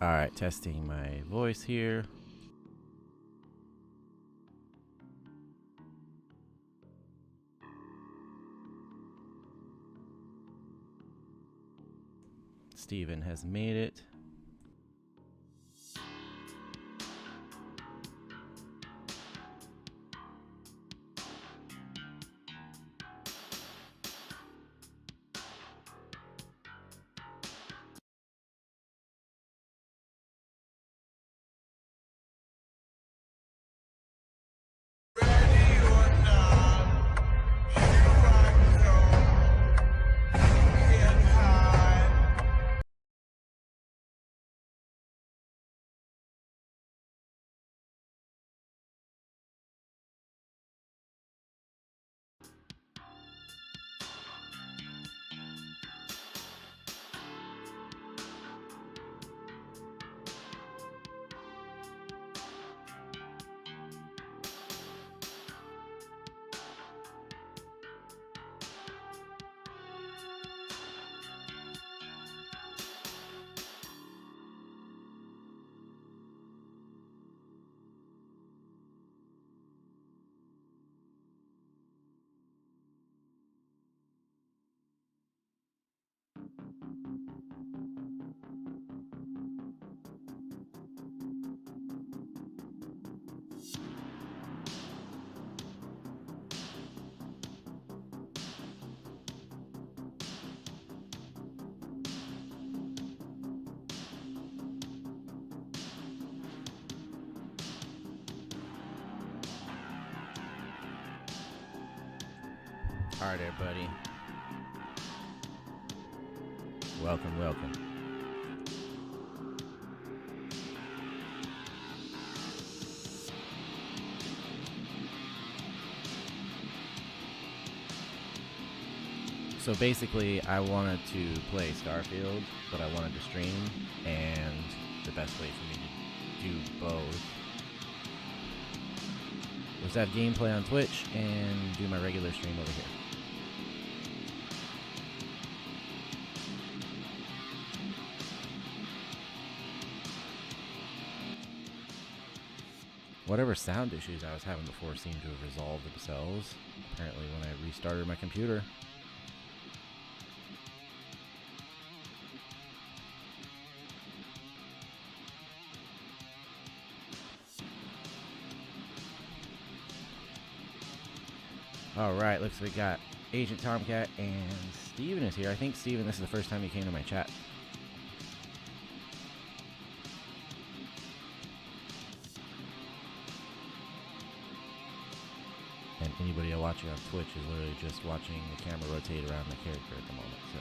Alright, testing my voice here. Steven has made it. Alright, everybody. Welcome, welcome. So basically, I wanted to play Starfield, but I wanted to stream, and the best way for me to do both was have gameplay on Twitch and do my regular stream over here. Whatever sound issues I was having before seemed to have resolved themselves, apparently when I restarted my computer. Alright, looks like we got Agent Tomcat and Steven is here. I think, Steven, this is the first time you came to my chat. And anybody watching on Twitch is literally just watching the camera rotate around the character at the moment, so.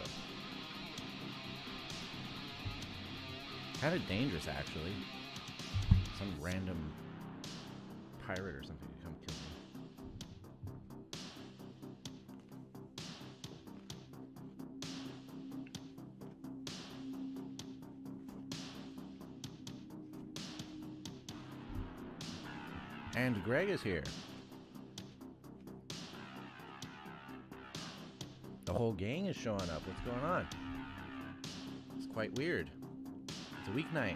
Kind of dangerous, actually. Some random pirate or something could come kill me. And Greg is here. The whole gang is showing up. What's going on? It's quite weird. It's a weeknight.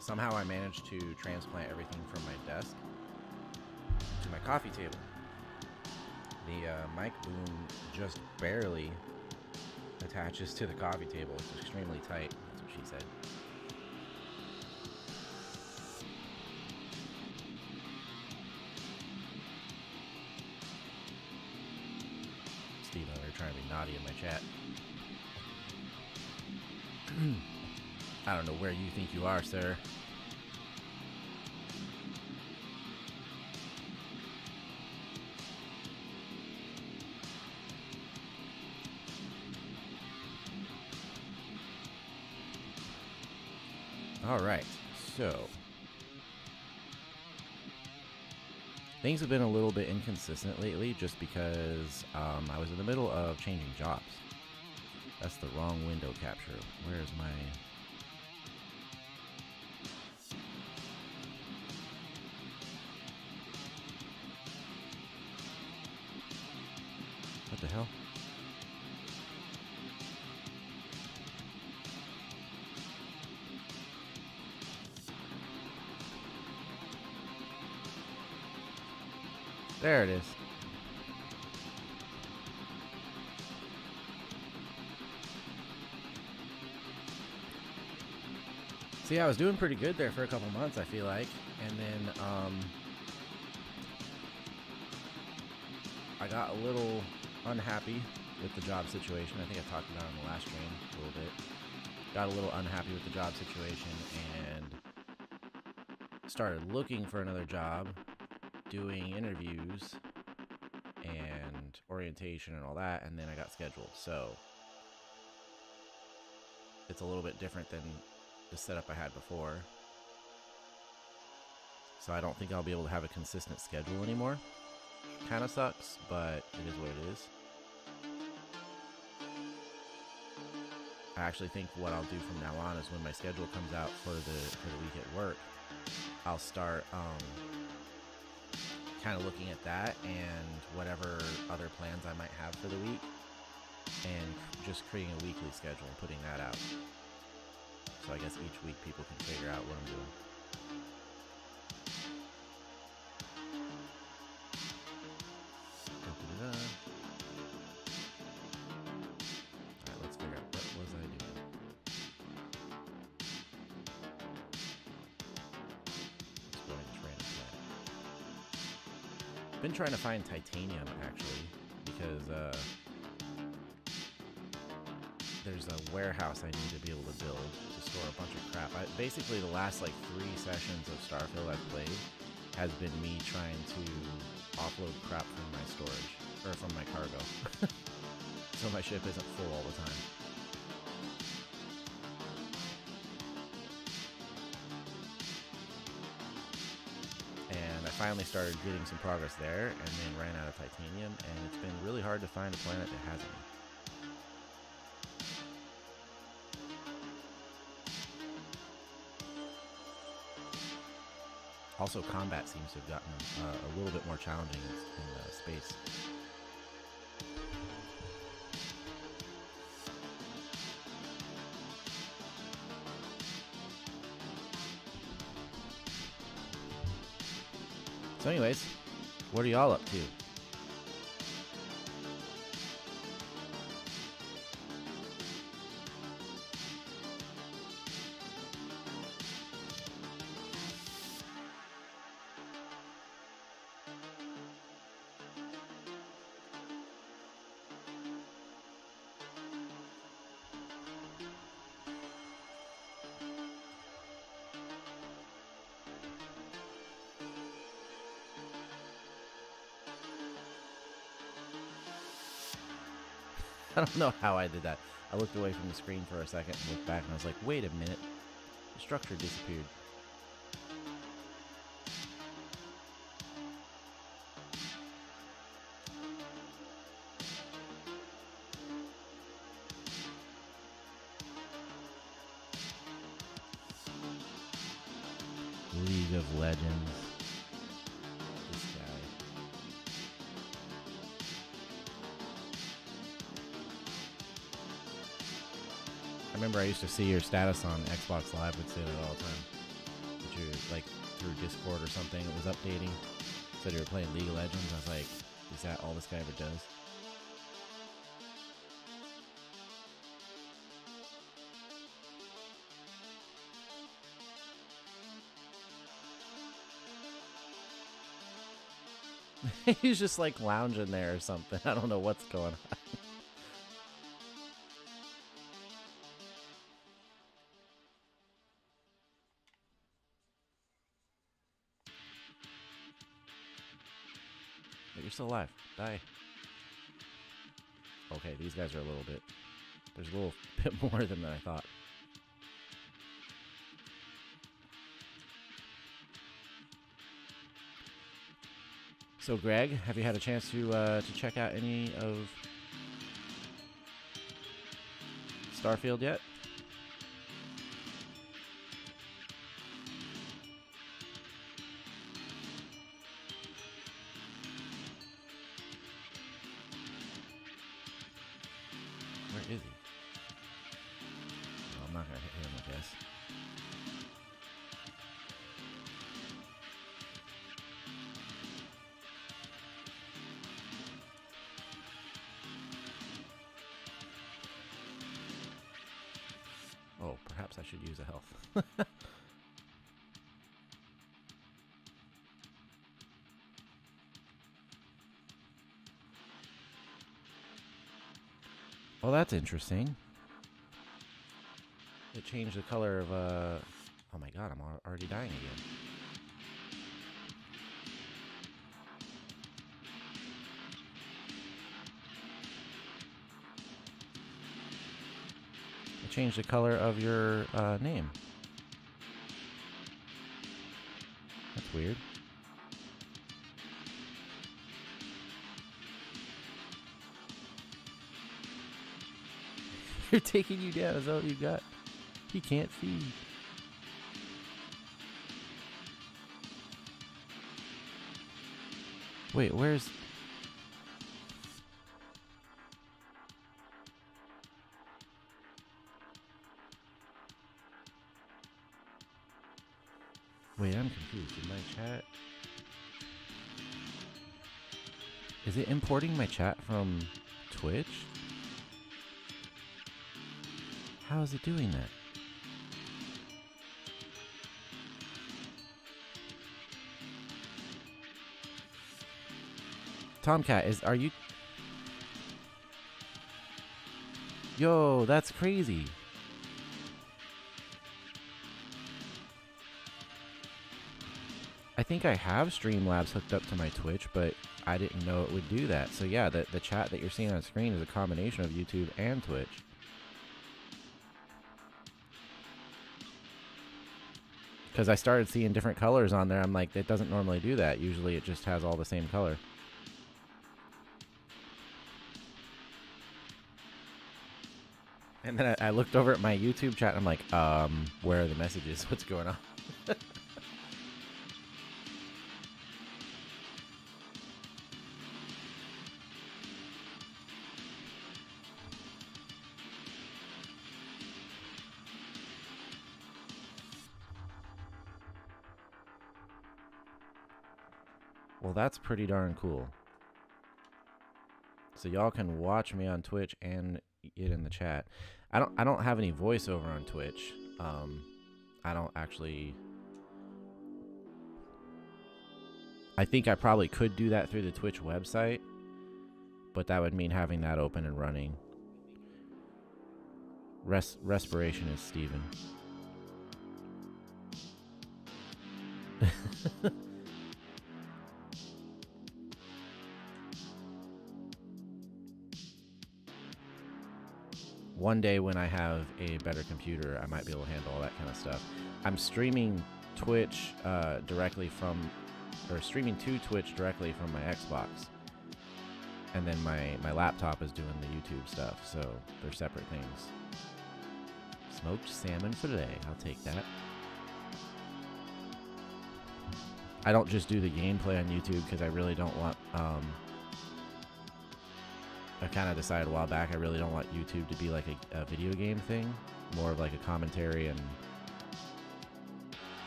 Somehow I managed to transplant everything from my desk to my coffee table. The mic boom just barely attaches to the coffee table. It's extremely tight. That's what she said. Steve and I are trying to be naughty in my chat. I don't know where you think you are, sir. Alright, so things have been a little bit inconsistent lately just because I was in the middle of changing jobs. That's the wrong window capture. Where's my... There it is. See, I was doing pretty good there for a couple months, I feel like. And then I got a little unhappy with the job situation. I think I talked about it on the last stream a little bit. Got a little unhappy with the job situation and started looking for another job, doing interviews and orientation and all that, and then I got scheduled. So it's a little bit different than the setup I had before. So I don't think I'll be able to have a consistent schedule anymore. Kind of sucks, but it is what it is. I actually think what I'll do from now on is when my schedule comes out for the week at work, I'll start kind of looking at that and whatever other plans I might have for the week, and just creating a weekly schedule and putting that out. So I guess each week people can figure out what I'm doing. Alright, let's figure out what was I doing. Exploring this random planet. Been trying to find titanium actually, because there's a warehouse I need to be able to build to store a bunch of crap. Basically, the last like 3 sessions of Starfield I've played has been me trying to offload crap from my storage, or from my cargo. So my ship isn't full all the time. And I finally started getting some progress there, and then ran out of titanium, and it's been really hard to find a planet that has any. Also, combat seems to have gotten a little bit more challenging in space. So anyways, what are y'all up to? I don't know how I did that. I looked away from the screen for a second and looked back and I was like, wait a minute. The structure disappeared. League of Legends. This guy. I remember I used to see your status on Xbox Live would say that all the time. That you, like, through Discord or something, it was updating. Said you were playing League of Legends. I was like, is that all this guy ever does? He's just like lounging there or something. I don't know what's going on. But you're still alive. Die. Okay, these guys are a little bit... There's a little bit more than I thought. So, Greg, have you had a chance to check out any of Starfield yet? Where is he? Well, I'm not gonna hit him, I guess. I should use a health. Well, that's interesting. It changed the color of, oh my god, I'm already dying again. It changed the color of your, name. That's weird. You're taking you down. Is that what you got? He can't feed. Wait, where's... Wait, I'm confused. In my chat... Is it importing my chat from Twitch? How is it doing that? Tomcat, are you... Yo, that's crazy. I think I have Streamlabs hooked up to my Twitch, but I didn't know it would do that. So yeah, the chat that you're seeing on screen is a combination of YouTube and Twitch. Because I started seeing different colors on there. I'm like, it doesn't normally do that. Usually it just has all the same color. And then I looked over at my YouTube chat and I'm like, where are the messages? What's going on? Well, that's pretty darn cool. So y'all can watch me on Twitch and get in the chat. I don't have any voiceover on Twitch. I don't actually... I think I probably could do that through the Twitch website, but that would mean having that open and running. Respiration is Steven. One day when I have a better computer, I might be able to handle all that kind of stuff. I'm streaming Twitch directly from, or streaming to Twitch directly from my Xbox. And then my laptop is doing the YouTube stuff, so they're separate things. Smoked salmon for today. I'll take that. I don't just do the gameplay on YouTube because I really don't want... I kind of decided a while back I really don't want YouTube to be like a video game thing. More of like a commentary and...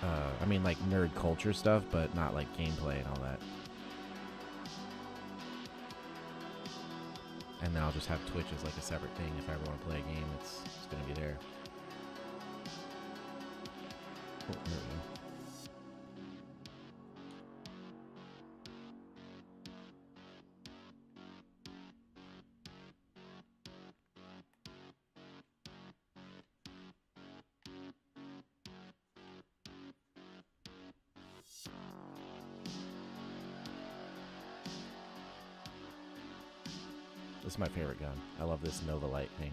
I mean like nerd culture stuff, but not like gameplay and all that. And then I'll just have Twitch as like a separate thing. If I ever want to play a game, it's going to be there. Oh, there we go. This is my favorite gun. I love this Nova Light thing.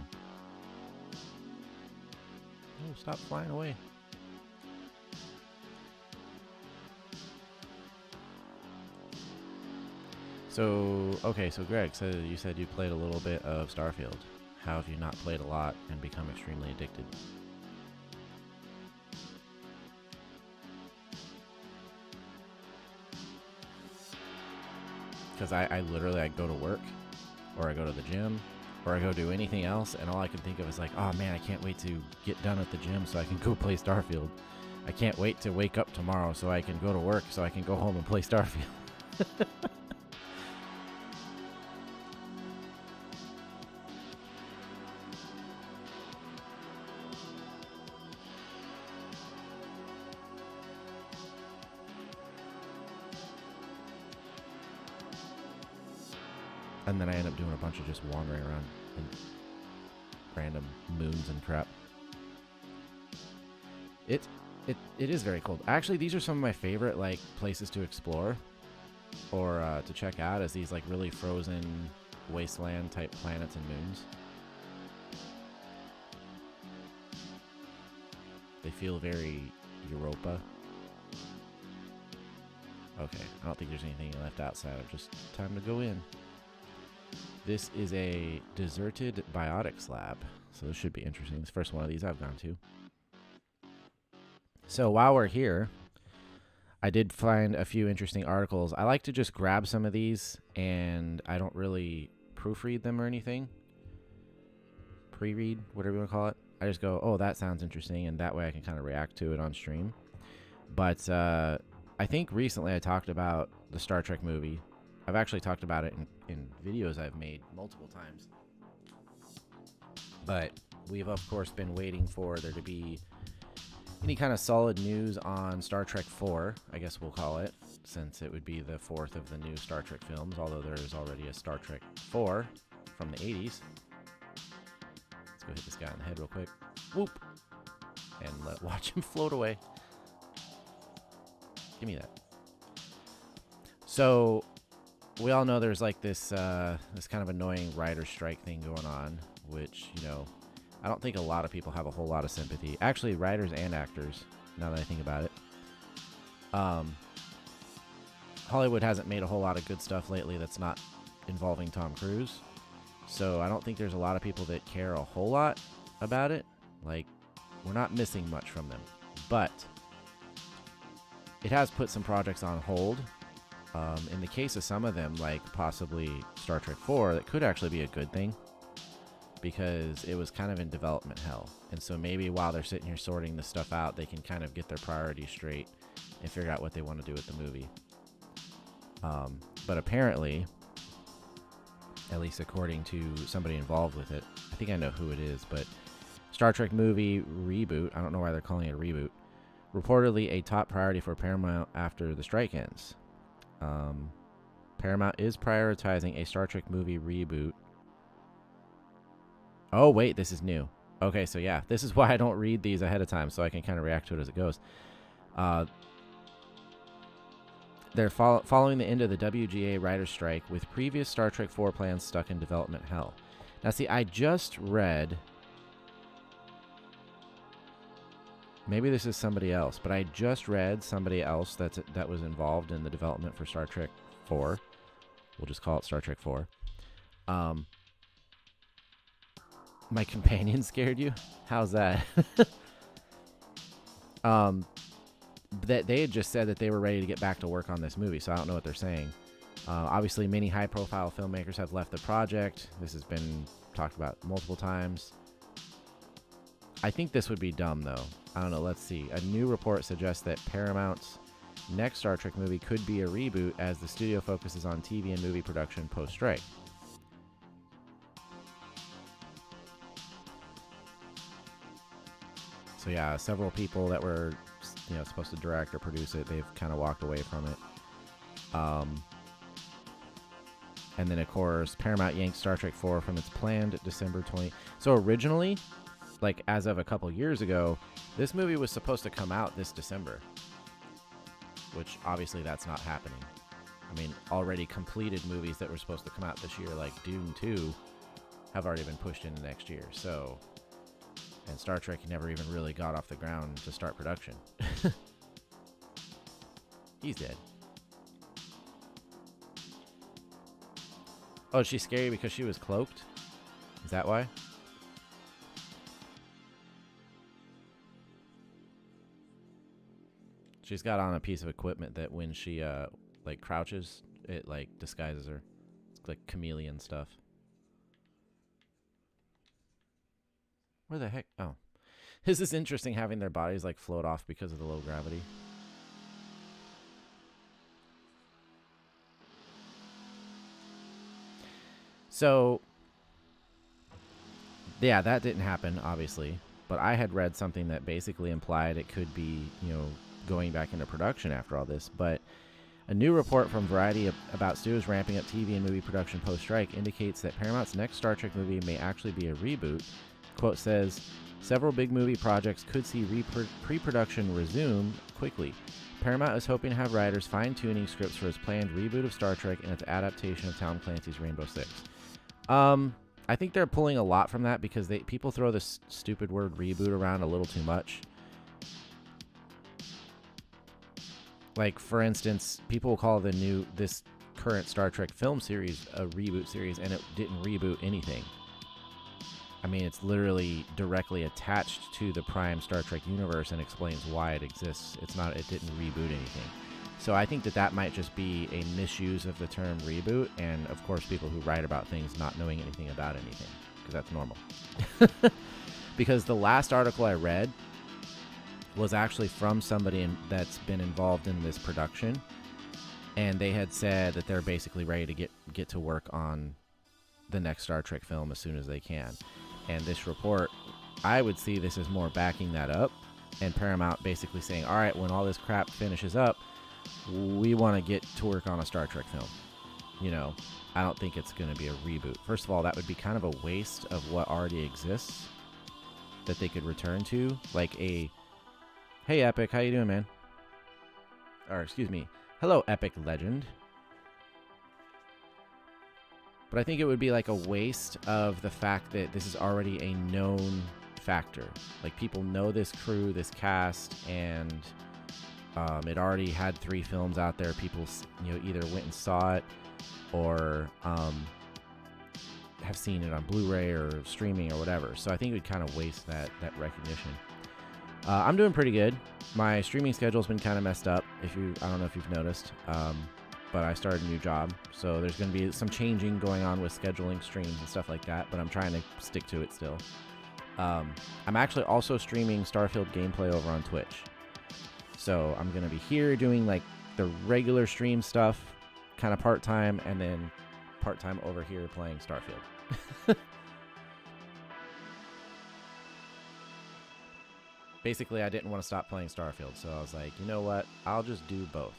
Oh, stop flying away. So, okay, so Greg, so you said you played a little bit of Starfield. How have you not played a lot and become extremely addicted? Because I literally, I go to work, or I go to the gym, or I go do anything else, and all I can think of is like, oh man, I can't wait to get done at the gym so I can go play Starfield. I can't wait to wake up tomorrow so I can go to work so I can go home and play Starfield. And then I end up doing a bunch of just wandering around in random moons and crap. It is very cold. Actually, these are some of my favorite like places to explore or to check out, as these like really frozen wasteland type planets and moons. They feel very Europa. Okay, I don't think there's anything left outside. Just time to go in. This is a deserted biotics lab, so this should be interesting. It's the first one of these I've gone to. So while we're here, I did find a few interesting articles. I like to just grab some of these, and I don't really proofread them or anything. Pre-read, whatever you want to call it. I just go, oh, that sounds interesting, and that way I can kind of react to it on stream. But I think recently I talked about the Star Trek movie. I've actually talked about it in videos I've made multiple times. But we've, of course, been waiting for there to be any kind of solid news on Star Trek 4, I guess we'll call it, since it would be the fourth of the new Star Trek films, although there is already a Star Trek 4 from the 80s. Let's go hit this guy on the head real quick. Whoop! And watch him float away. Give me that. So, we all know there's like this this kind of annoying writer strike thing going on, which, you know, I don't think a lot of people have a whole lot of sympathy. Actually, writers and actors, now that I think about it. Hollywood hasn't made a whole lot of good stuff lately that's not involving Tom Cruise. So I don't think there's a lot of people that care a whole lot about it. Like, we're not missing much from them. But it has put some projects on hold. In the case of some of them, like possibly Star Trek 4, that could actually be a good thing, because it was kind of in development hell. And so maybe while they're sitting here sorting this stuff out, they can kind of get their priorities straight and figure out what they want to do with the movie. But apparently, at least according to somebody involved with it, I think I know who it is, but Star Trek movie reboot, I don't know why they're calling it a reboot, reportedly a top priority for Paramount after the strike ends. Paramount is prioritizing a Star Trek movie reboot. Oh, wait, this is new. Okay, so yeah, this is why I don't read these ahead of time, so I can kind of react to it as it goes. They're following the end of the WGA writer's strike, with previous Star Trek 4 plans stuck in development hell. Now, see, I just read... Maybe this is somebody else, but I just read somebody else that was involved in the development for Star Trek 4. We'll just call it Star Trek 4. My companion scared you? How's that? That they had just said that they were ready to get back to work on this movie, so I don't know what they're saying. Obviously, many high-profile filmmakers have left the project. This has been talked about multiple times. I think this would be dumb, though. I don't know. Let's see. A new report suggests that Paramount's next Star Trek movie could be a reboot, as the studio focuses on TV and movie production post-strike. So yeah, several people that were, you know, supposed to direct or produce it, they've kind of walked away from it. And then, of course, Paramount yanked Star Trek 4 from its planned December 20... So originally, like as of a couple years ago, this movie was supposed to come out this December, which obviously that's not happening. I mean, already completed movies that were supposed to come out this year, like Dune 2, have already been pushed into next year. So, and Star Trek never even really got off the ground to start production. He's dead. Oh, she's scary because she was cloaked? Is that why? She's got on a piece of equipment that when she like crouches, it like disguises her. It's like chameleon stuff. Where the heck? Oh. This is interesting, having their bodies like float off because of the low gravity. So, yeah, that didn't happen, obviously. But I had read something that basically implied it could be, you know, going back into production after all this. But A new report from Variety about studios ramping up TV and movie production post-strike indicates that Paramount's next Star Trek movie may actually be a reboot. Quote says, several big movie projects could see pre-production resume quickly. Paramount is hoping to have writers fine-tuning scripts for its planned reboot of Star Trek and its adaptation of Tom Clancy's Rainbow Six. I think they're pulling a lot from that because people throw this stupid word reboot around a little too much. Like, for instance, people will call this current Star Trek film series a reboot series, and it didn't reboot anything. I mean, it's literally directly attached to the prime Star Trek universe and explains why it exists. It didn't reboot anything. So I think that might just be a misuse of the term reboot, and of course people who write about things not knowing anything about anything, because that's normal. Because the last article I read was actually from somebody that's been involved in this production, and they had said that they're basically ready to get to work on the next Star Trek film as soon as they can. And this report, I would see this as more backing that up, and Paramount basically saying, all right, when all this crap finishes up, we want to get to work on a Star Trek film. You know, I don't think it's going to be a reboot. First of all, that would be kind of a waste of what already exists that they could return to, like a, hey, Epic, how you doing, man? Or, excuse me, hello, Epic Legend. But I think it would be like a waste of the fact that this is already a known factor. Like, people know this crew, this cast, and it already had 3 films out there. People, either went and saw it or have seen it on Blu-ray or streaming or whatever. So I think it would kind of waste that recognition. I'm doing pretty good. My streaming schedule's been kind of messed up. I don't know if you've noticed, but I started a new job, so there's going to be some changing going on with scheduling streams and stuff like that. But I'm trying to stick to it still. I'm actually also streaming Starfield gameplay over on Twitch, so I'm going to be here doing like the regular stream stuff, kind of part time, and then part time over here playing Starfield. Basically, I didn't want to stop playing Starfield, so I was like, you know what? I'll just do both.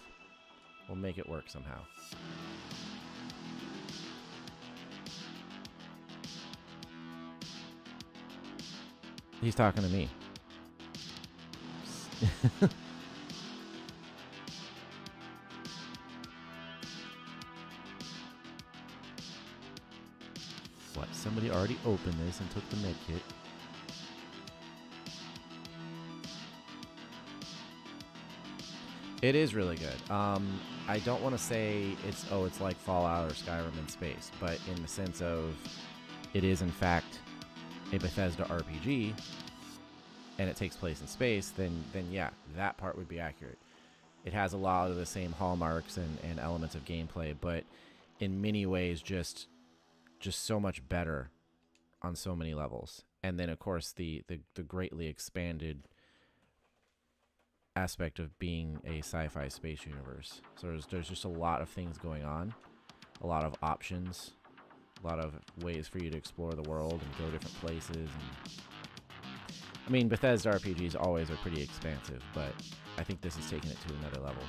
We'll make it work somehow. He's talking to me. What? Somebody already opened this and took the med kit. It is really good. I don't want to say it's like Fallout or Skyrim in space, but in the sense of it is in fact a Bethesda RPG, and it takes place in space, then yeah, that part would be accurate. It has a lot of the same hallmarks and elements of gameplay, but in many ways just so much better on so many levels. And then of course the greatly expanded aspect of being a sci-fi space universe. So there's just a lot of things going on, a lot of options, a lot of ways for you to explore the world and go different places. And I mean, Bethesda RPGs always are pretty expansive, but I think this is taking it to another level.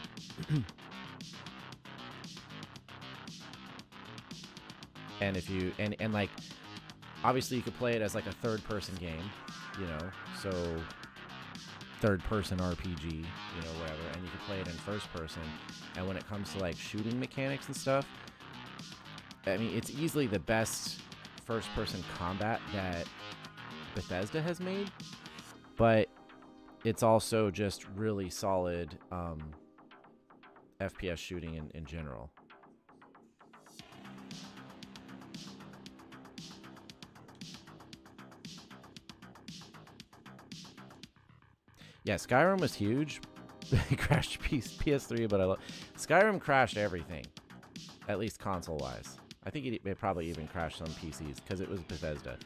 And if you and like obviously you could play it as like a third-person game, so third-person RPG, whatever, and you can play it in first-person. And when it comes to like shooting mechanics and stuff, I mean, it's easily the best first-person combat that Bethesda has made, but it's also just really solid FPS shooting in general. Yeah, Skyrim was huge. It crashed PS3, but Skyrim crashed everything, at least console-wise. I think it probably even crashed some PCs because it was Bethesda.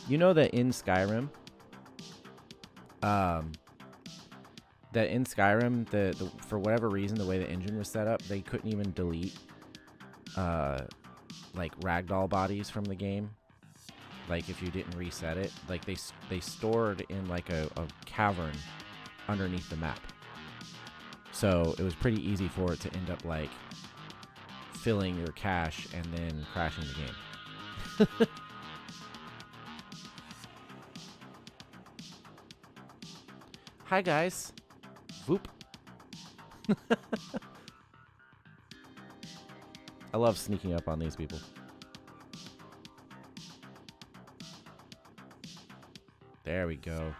You know that in Skyrim, the for whatever reason, the way the engine was set up, they couldn't even delete like ragdoll bodies from the game. Like if you didn't reset it, like they stored in like a cavern underneath the map. So it was pretty easy for it to end up like filling your cache and then crashing the game. Hi guys. Voop. I love sneaking up on these people. There we go.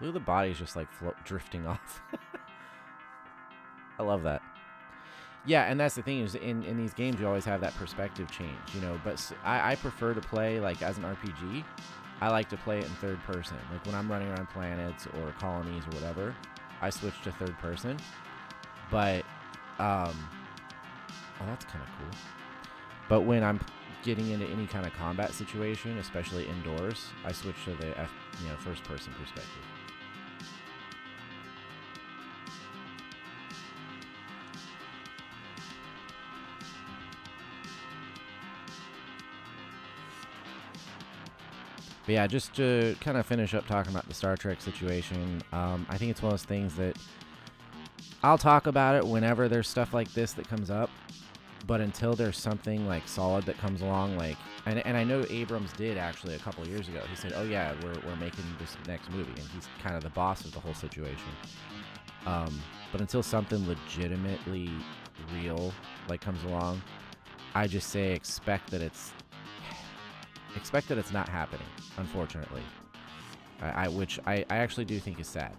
Look at the bodies just like drifting off. I love that. Yeah, and that's the thing is in these games you always have that perspective change, you know. But I prefer to play like as an RPG. I like to play it in third person. Like when I'm running around planets or colonies or whatever, I switch to third person. But oh, that's kind of cool. But when I'm getting into any kind of combat situation, especially indoors, I switch to the first person perspective. But yeah, just to kind of finish up talking about the Star Trek situation, I think it's one of those things that I'll talk about it whenever there's stuff like this that comes up. But until there's something like solid that comes along, like, and I know Abrams did actually a couple years ago. He said, "Oh yeah, we're making this next movie," and he's kind of the boss of the whole situation. But until something legitimately real like comes along, I just say expect that it's not happening. Unfortunately, which I actually do think is sad.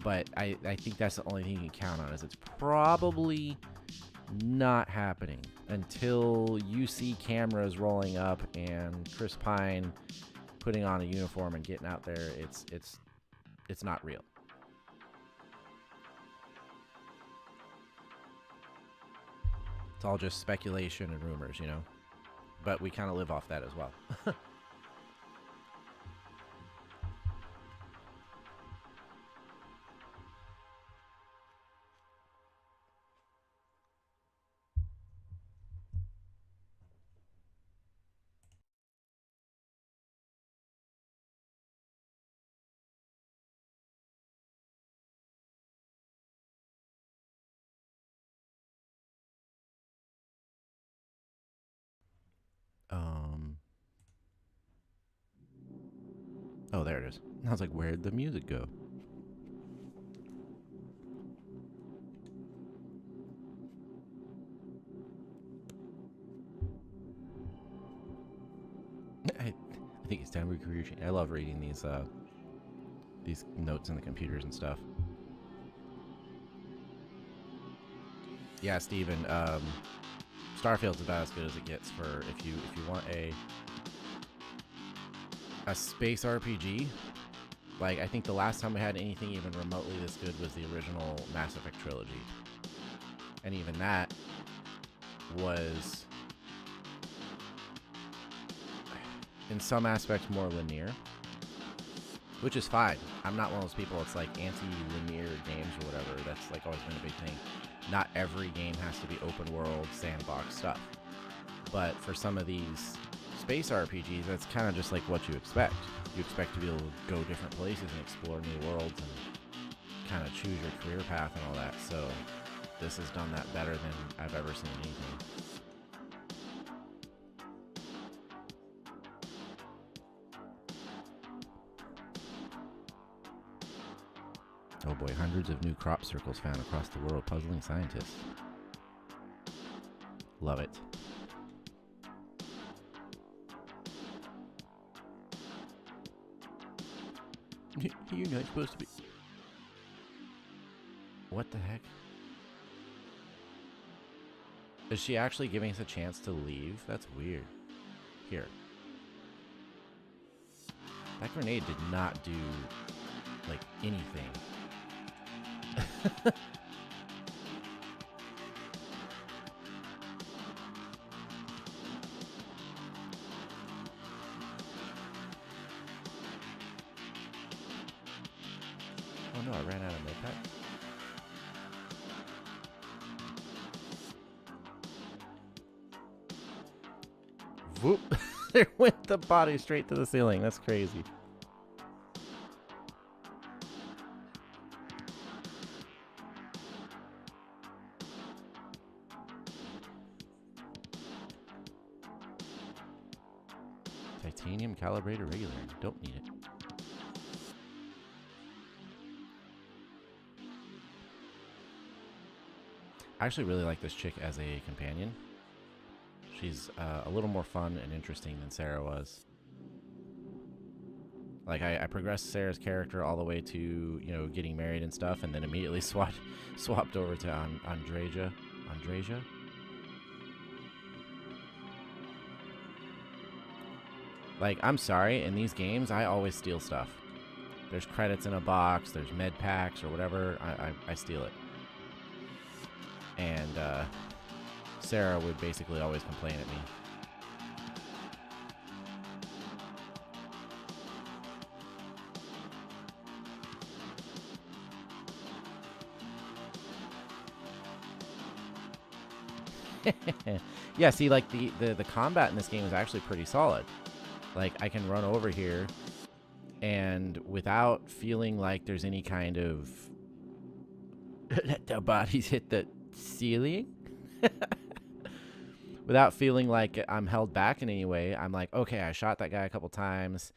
But I think that's the only thing you can count on is it's probably not happening until you see cameras rolling up and Chris Pine putting on a uniform and getting out there. It's not real. It's all just speculation and rumors, you know. But we kind of live off that as well. Oh, there it is. I was like, where'd the music go? I think it's time to career change. I love reading these notes in the computers and stuff. Yeah, Steven, Starfield's about as good as it gets for if you want a space RPG. Like, I think the last time we had anything even remotely this good was the original Mass Effect trilogy. And even that was, in some aspects, more linear. Which is fine. I'm not one of those people that's like anti-linear games or whatever. That's like always been a big thing. Not every game has to be open world, sandbox stuff. But for some of these space RPGs, that's kind of just like what you expect. You expect to be able to go different places and explore new worlds and kind of choose your career path and all that. So this has done that better than I've ever seen anything. Oh boy, hundreds of new crop circles found across the world, puzzling scientists. Love it. You're not supposed to be... What the heck? Is she actually giving us a chance to leave? That's weird. Here. That grenade did not do, like, anything. Oh no, I ran out of notepad. Whoop! There went the body straight to the ceiling. That's crazy. Titanium calibrated regulator. Don't need it. I actually really like this chick as a companion. She's a little more fun and interesting than Sarah was. Like, I progressed Sarah's character all the way to, you know, getting married and stuff, and then immediately swapped over to Andreja. Like, I'm sorry, in these games, I always steal stuff. There's credits in a box, there's med packs or whatever, I steal it. And Sarah would basically always complain at me. Yeah, see, like, the combat in this game is actually pretty solid. Like, I can run over here and without feeling like there's any kind of let the bodies hit the ceiling. Without feeling like I'm held back in any way, I'm like, okay, I shot that guy a couple times.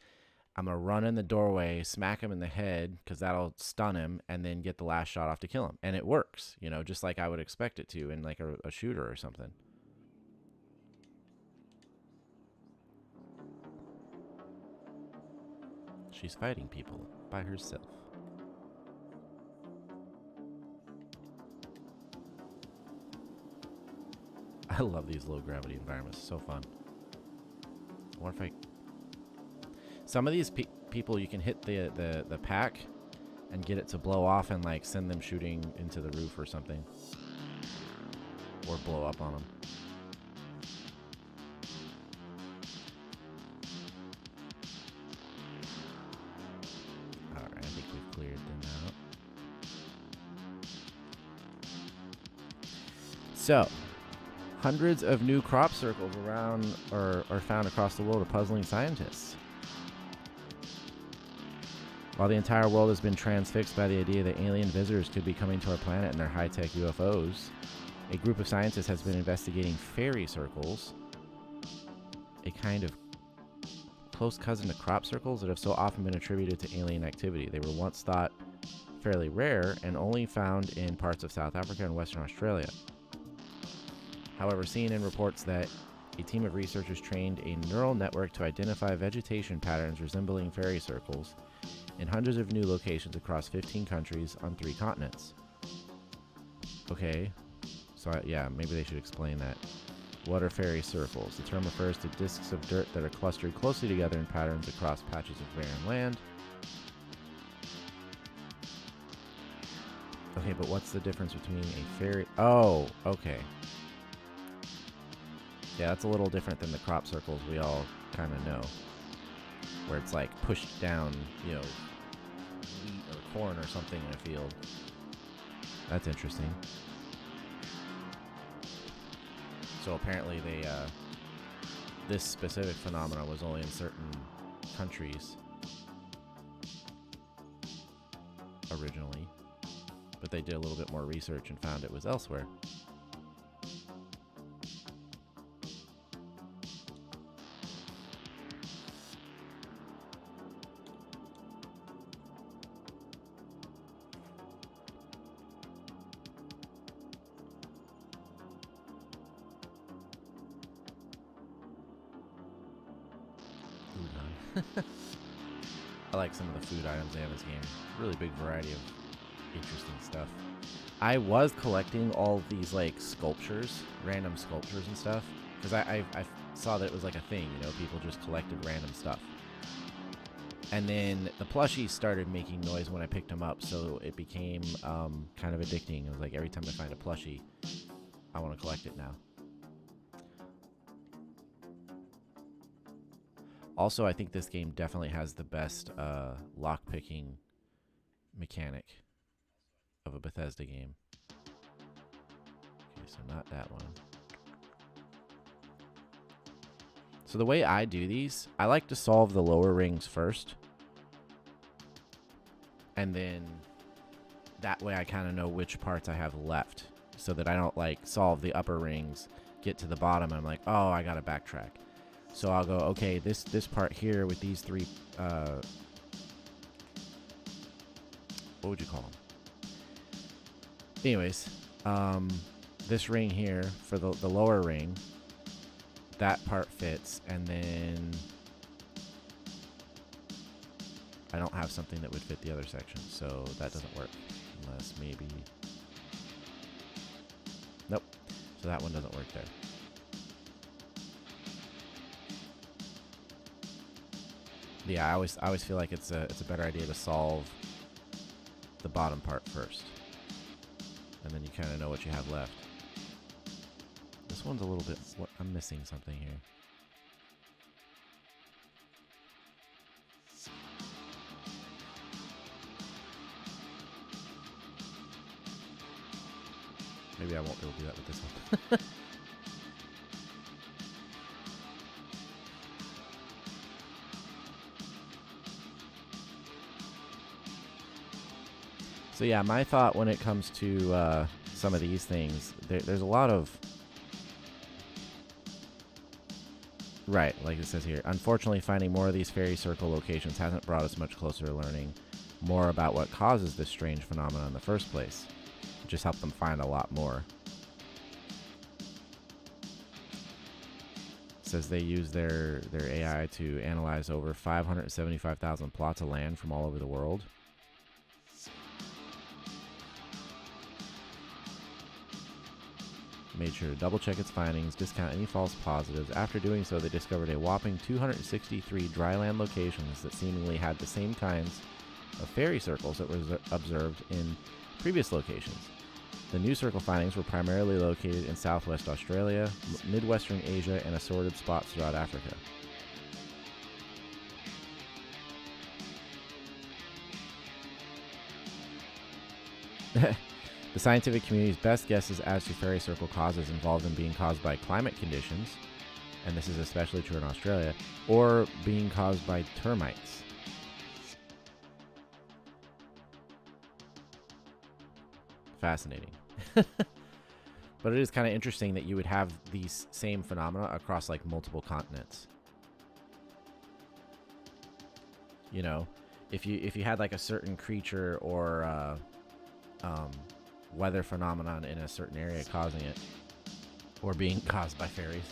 I'm going to run in the doorway, smack him in the head, because that'll stun him, and then get the last shot off to kill him. And it works, you know, just like I would expect it to in like a shooter or something. She's fighting people by herself. I love these low gravity environments. So fun. I wonder if some of these people, you can hit the pack and get it to blow off and like send them shooting into the roof or something, or blow up on them. All right, I think we've cleared them out. So, hundreds of new crop circles around are found across the world of puzzling scientists. While the entire world has been transfixed by the idea that alien visitors could be coming to our planet in their high-tech UFOs, a group of scientists has been investigating fairy circles, a kind of close cousin to crop circles that have so often been attributed to alien activity. They were once thought fairly rare and only found in parts of South Africa and Western Australia. However, CNN reports that a team of researchers trained a neural network to identify vegetation patterns resembling fairy circles in hundreds of new locations across 15 countries on 3 continents. Okay, so yeah, maybe they should explain that. What are fairy circles? The term refers to disks of dirt that are clustered closely together in patterns across patches of barren land. Okay, but what's the difference between a fairy... Oh, okay. Yeah, that's a little different than the crop circles we all kind of know, where it's like pushed down, you know, wheat or corn or something in a field. That's interesting. So apparently they, this specific phenomenon was only in certain countries originally, but they did a little bit more research and found it was elsewhere. I like some of the food items they have in this game. Really big variety of interesting stuff. I was collecting all these like sculptures, random sculptures and stuff, because I saw that it was like a thing, you know, people just collected random stuff. And then the plushies started making noise when I picked them up, so it became kind of addicting. It was like every time I find a plushie, I want to collect it now. Also, I think this game definitely has the best lock-picking mechanic of a Bethesda game. Okay, so not that one. So the way I do these, I like to solve the lower rings first. And then that way I kind of know which parts I have left, so that I don't like solve the upper rings, get to the bottom, and I'm like, oh, I gotta backtrack. So I'll go, okay, this part here with these three, what would you call them? Anyways, this ring here for the lower ring, that part fits, and then I don't have something that would fit the other section, so that doesn't work. Unless maybe... Nope. So that one doesn't work there. Yeah, I always feel like it's a better idea to solve the bottom part first, and then you kind of know what you have left. This one's a little bit... I'm missing something here. Maybe I won't be able to do that with this one. So yeah, my thought when it comes to some of these things, there's a lot of... Right, like it says here. Unfortunately, finding more of these fairy circle locations hasn't brought us much closer to learning more about what causes this strange phenomenon in the first place. It just helped them find a lot more. It says they use their AI to analyze over 575,000 plots of land from all over the world. Made sure to double check its findings, discount any false positives. After doing so, they discovered a whopping 263 dryland locations that seemingly had the same kinds of fairy circles that were observed in previous locations. The new circle findings were primarily located in Southwest Australia, Midwestern Asia, and assorted spots throughout Africa. The scientific community's best guesses as to fairy circle causes involve them being caused by climate conditions, and this is especially true in Australia, or being caused by termites. Fascinating. But it is kind of interesting that you would have these same phenomena across like multiple continents. You know, if you had like a certain creature or weather phenomenon in a certain area causing it, or being caused by fairies.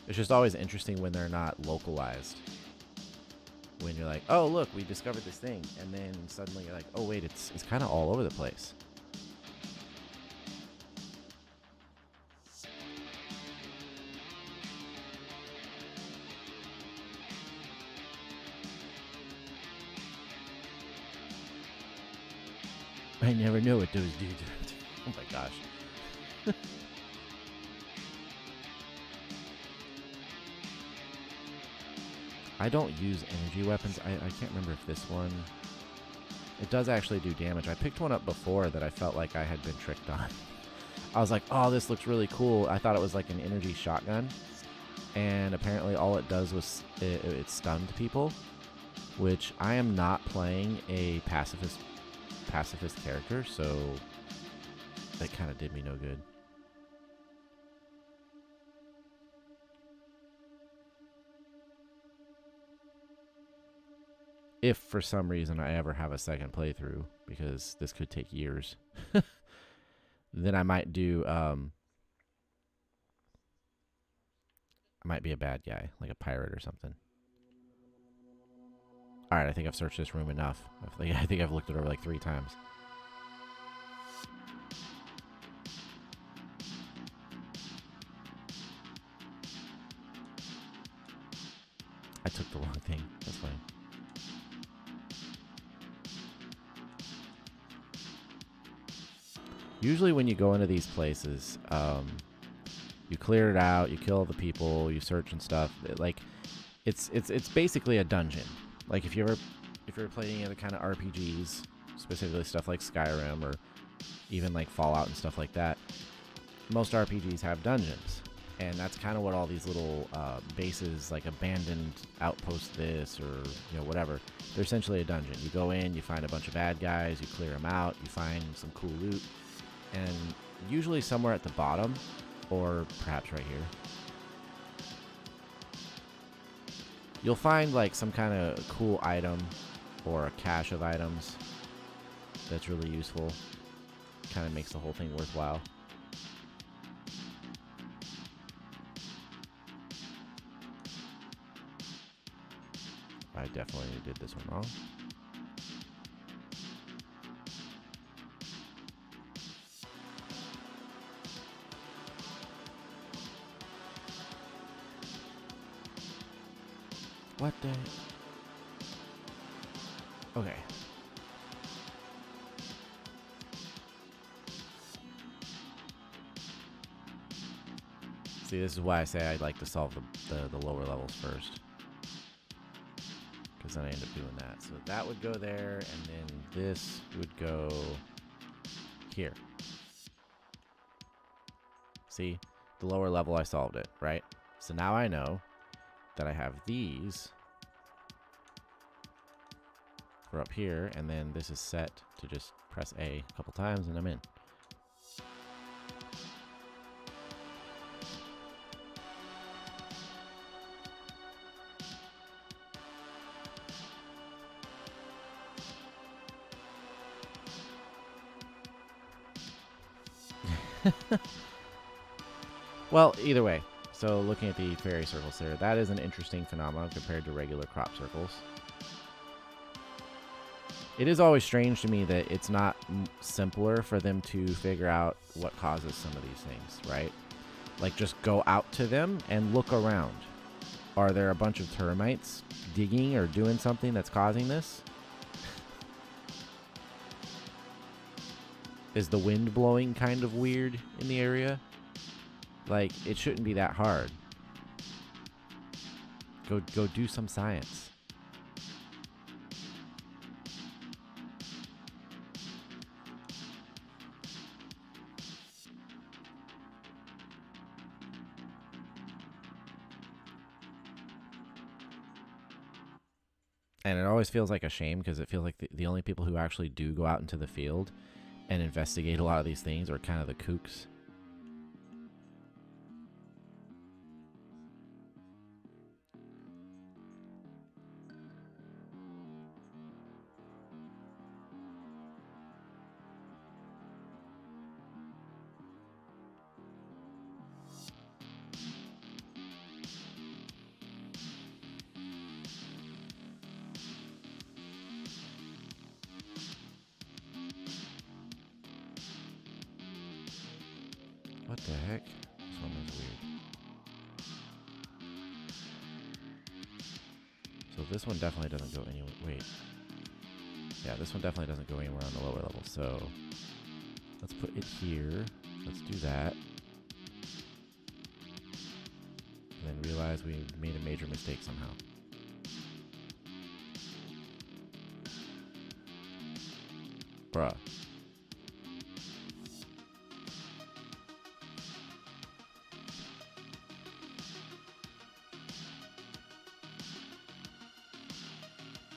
It's just always interesting when they're not localized. When you're like, oh look, we discovered this thing, and then suddenly you're like, oh wait, it's kind of all over the place. I never knew what those dudes are. Oh my gosh. I don't use energy weapons. I can't remember if this one... It does actually do damage. I picked one up before that I felt like I had been tricked on. I was like, oh, this looks really cool. I thought it was like an energy shotgun. And apparently all it does was it stunned people. Which I am not playing a pacifist character, so that kind of did me no good. If for some reason I ever have a second playthrough, because this could take years, then I might do, I might be a bad guy, like a pirate or something. Alright, I think I've searched this room enough. I think I've looked it over like 3 times. I took the wrong thing. That's fine. Usually when you go into these places, you clear it out, you kill all the people, you search and stuff. It's basically a dungeon. Like if you're playing any other kind of RPGs, specifically stuff like Skyrim or even like Fallout and stuff like that, most RPGs have dungeons, and that's kind of what all these little bases, like abandoned outpost this or whatever, they're essentially a dungeon. You go in, you find a bunch of bad guys, you clear them out, you find some cool loot, and usually somewhere at the bottom, or perhaps right here. You'll find like some kind of cool item or a cache of items that's really useful. Kind of makes the whole thing worthwhile. I definitely did this one wrong. What the? Okay. See, this is why I say I'd like to solve the lower levels first. Because then I end up doing that. So that would go there, and then this would go here. See? The lower level, I solved it, right? So now I know that I have these for up here, and then this is set to just press A a couple times, and I'm in. Well, either way. So looking at the fairy circles there, that is an interesting phenomenon compared to regular crop circles. It is always strange to me that it's not simpler for them to figure out what causes some of these things, right? Like just go out to them and look around. Are there a bunch of termites digging or doing something that's causing this? Is the wind blowing kind of weird in the area? Like, it shouldn't be that hard. Go do some science. And it always feels like a shame because it feels like the only people who actually do go out into the field and investigate a lot of these things are kind of the kooks. What the heck? This one is weird. So this one definitely doesn't go anywhere. Wait. Yeah, this one definitely doesn't go anywhere on the lower level. So let's put it here. Let's do that. And then realize we made a major mistake somehow. Bruh.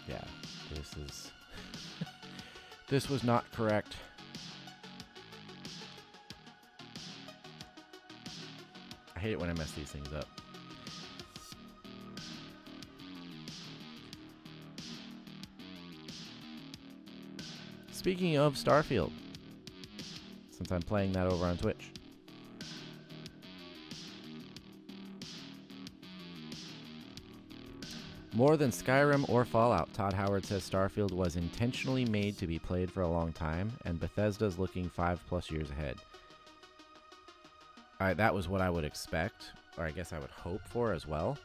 Yeah, this is... This was not correct. I hate it when I mess these things up. Speaking of Starfield, since I'm playing that over on Twitch. More than Skyrim or Fallout, Todd Howard says Starfield was intentionally made to be played for a long time, and Bethesda's looking 5+ years ahead. Alright, that was what I would expect, or I guess I would hope for as well.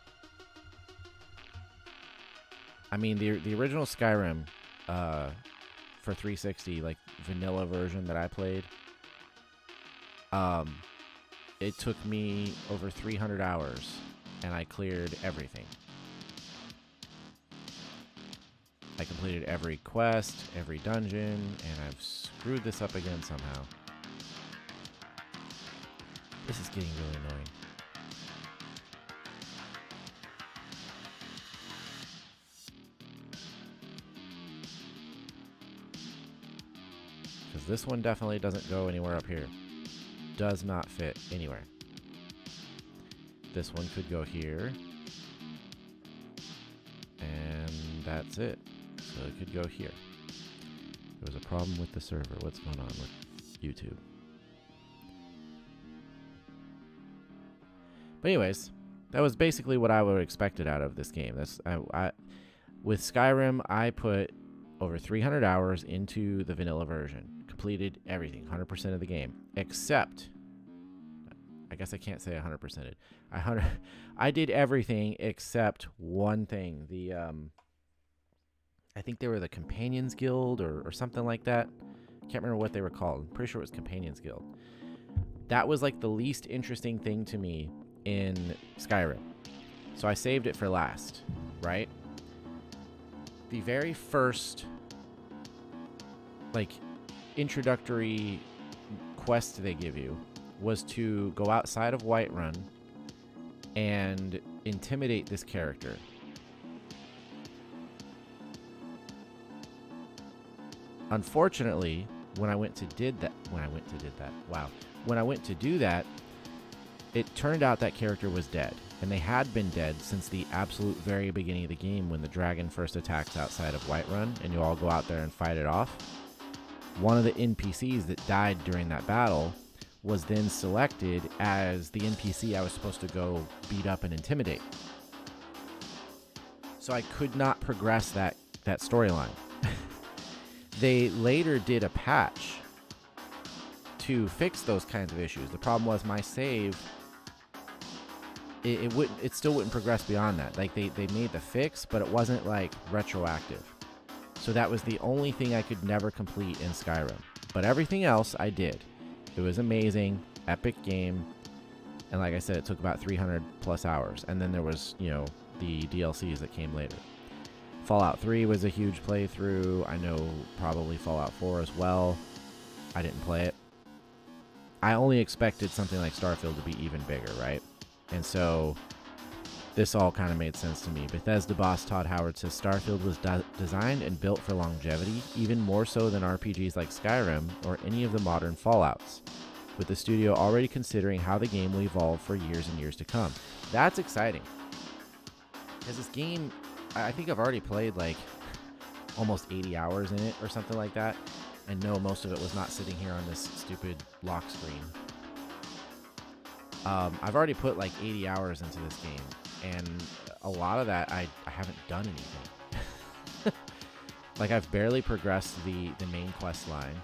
I mean, the original Skyrim, for 360, like vanilla version that I played, it took me over 300 hours, and I cleared everything. I completed every quest, every dungeon, and I've screwed this up again somehow. This is getting really annoying. Because this one definitely doesn't go anywhere up here. does not fit anywhere. This one could go here. And that's it. So it could go here. There was a problem with the server. What's going on with YouTube? But anyways, that was basically what I would have expected out of this game. With Skyrim, I put over 300 hours into the vanilla version. Completed everything, 100% of the game. Except, I guess I can't say 100%. I did everything except one thing. I think they were the Companions Guild or something like that. Can't remember what they were called. I'm pretty sure it was Companions Guild. That was like the least interesting thing to me in Skyrim. So I saved it for last, right? The very first like introductory quest they give you was to go outside of Whiterun and intimidate this character. Unfortunately, when I went to do that, it turned out that character was dead, and they had been dead since the absolute very beginning of the game when the dragon first attacks outside of Whiterun, and you all go out there and fight it off. One of the NPCs that died during that battle was then selected as the NPC I was supposed to go beat up and intimidate. So I could not progress that storyline. They later did a patch to fix those kinds of issues. The problem was my save, it still wouldn't progress beyond that. Like they made the fix, but it wasn't like retroactive. So that was the only thing I could never complete in Skyrim. But everything else I did. It was amazing, epic game, and like I said, it took about 300 plus hours. And then there was, the DLCs that came later. Fallout 3 was a huge playthrough. I know probably Fallout 4 as well. I didn't play it. I only expected something like Starfield to be even bigger, right? And so this all kind of made sense to me. Bethesda boss Todd Howard says Starfield was designed and built for longevity, even more so than RPGs like Skyrim or any of the modern Fallouts, with the studio already considering how the game will evolve for years and years to come. That's exciting. Because this game, I think I've already played like almost 80 hours in it or something like that. And no, most of it was not sitting here on this stupid lock screen. I've already put like 80 hours into this game, and a lot of that I haven't done anything. Like I've barely progressed the main quest line.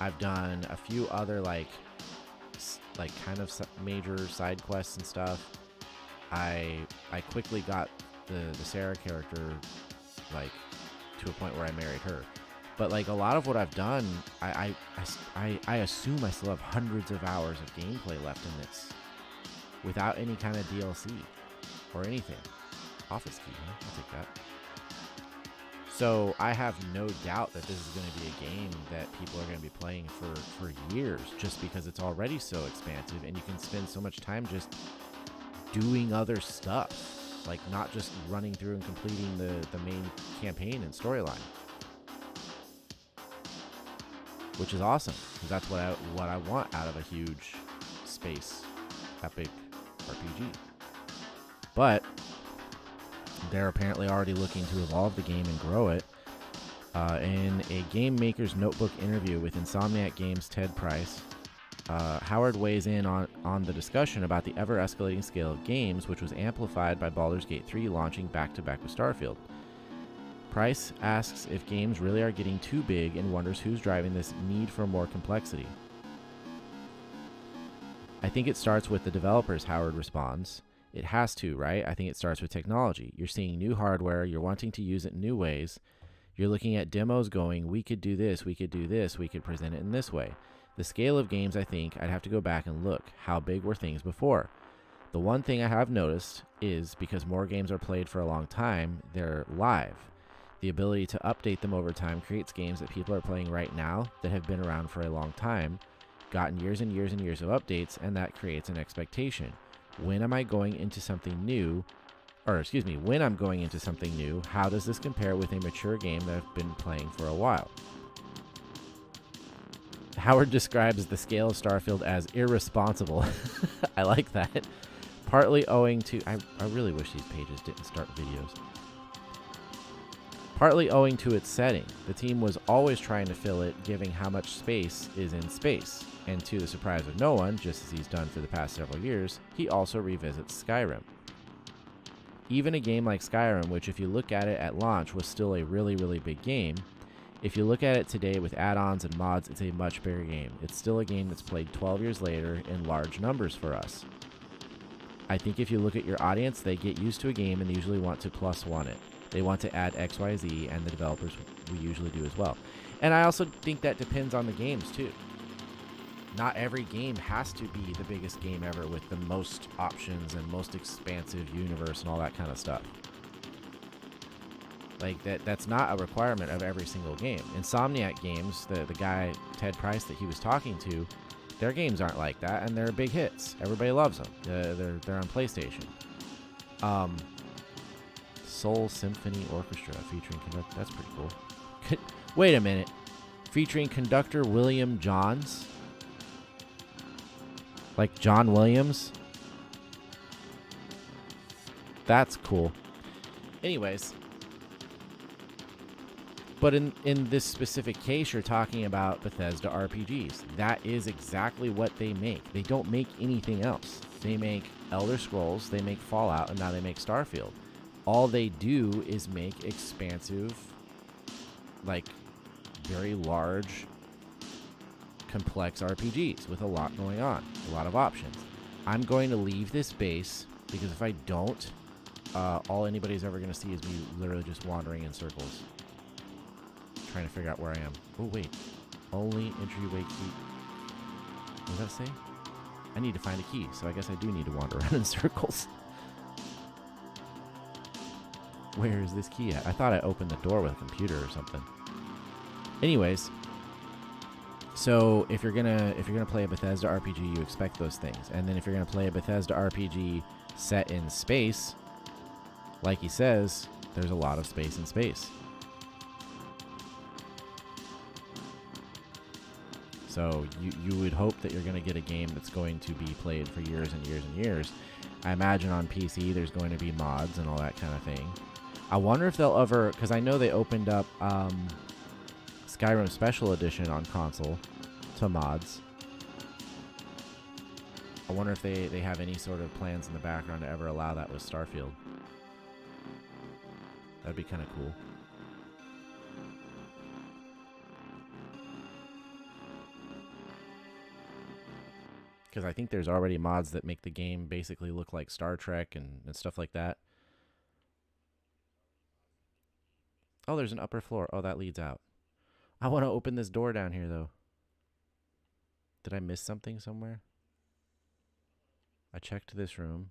I've done a few other like kind of major side quests and stuff. I quickly got the Sarah character like to a point where I married her. But like a lot of what I've done, I assume I still have hundreds of hours of gameplay left in this, without any kind of DLC or anything. Office key, huh? I'll take that. So I have no doubt that this is going to be a game that people are going to be playing for years, just because it's already so expansive, and you can spend so much time just doing other stuff, like not just running through and completing the main campaign and storyline. Which is awesome, because that's what I want out of a huge space epic RPG. But they're apparently already looking to evolve the game and grow it. In a Game Maker's Notebook interview with Insomniac Games' Ted Price, Howard weighs in on the discussion about the ever-escalating scale of games, which was amplified by Baldur's Gate 3 launching back-to-back with Starfield. Price asks if games really are getting too big and wonders who's driving this need for more complexity. I think it starts with the developers, Howard responds. It has to, right? I think it starts with technology. You're seeing new hardware, you're wanting to use it in new ways. You're looking at demos going, we could do this, we could do this, we could present it in this way. The scale of games, I think, I'd have to go back and look. How big were things before? The one thing I have noticed is, because more games are played for a long time, they're live. The ability to update them over time creates games that people are playing right now that have been around for a long time, gotten years and years and years of updates, and that creates an expectation. When am I going into something new? When I'm going into something new, how does this compare with a mature game that I've been playing for a while? Howard describes the scale of Starfield as irresponsible. I like that. Partly owing to... I really wish these pages didn't start videos. Partly owing to its setting, the team was always trying to fill it, given how much space is in space. And to the surprise of no one, just as he's done for the past several years, he also revisits Skyrim. Even a game like Skyrim, which if you look at it at launch was still a really, really big game, if you look at it today with add-ons and mods, it's a much bigger game. It's still a game that's played 12 years later in large numbers for us. I think if you look at your audience, they get used to a game and usually want to plus one it. They want to add X, Y, Z, and the developers we usually do as well. And I also think that depends on the games, too. Not every game has to be the biggest game ever with the most options and most expansive universe and all that kind of stuff. Like, that's not a requirement of every single game. Insomniac games, the guy, Ted Price, that he was talking to, their games aren't like that, and they're big hits. Everybody loves them. They're on PlayStation. Soul Symphony Orchestra featuring conductor. That's pretty cool. Wait a minute. Featuring conductor William Johns? Like John Williams? That's cool. Anyways. But in this specific case, you're talking about Bethesda RPGs. That is exactly what they make. They don't make anything else. They make Elder Scrolls, they make Fallout, and now they make Starfield. All they do is make expansive, like, very large, complex RPGs with a lot going on, a lot of options. I'm going to leave this base because if I don't, all anybody's ever going to see is me literally just wandering in circles, trying to figure out where I am. Oh, wait. Only entryway key. What does that say? I need to find a key, so I guess I do need to wander around in circles. Where is this key at? I thought I opened the door with a computer or something. Anyways, so if you're gonna play a Bethesda RPG, you expect those things. And then if you're gonna play a Bethesda RPG set in space, like he says, there's a lot of space in space. So you would hope that you're going to get a game that's going to be played for years and years and years. I imagine on PC there's going to be mods and all that kind of thing. I wonder if they'll ever, because I know they opened up Skyrim Special Edition on console to mods. I wonder if they have any sort of plans in the background to ever allow that with Starfield. That'd be kind of cool. Because I think there's already mods that make the game basically look like Star Trek and stuff like that. Oh, there's an upper floor. Oh, that leads out. I want to open this door down here, though. Did I miss something somewhere? I checked this room.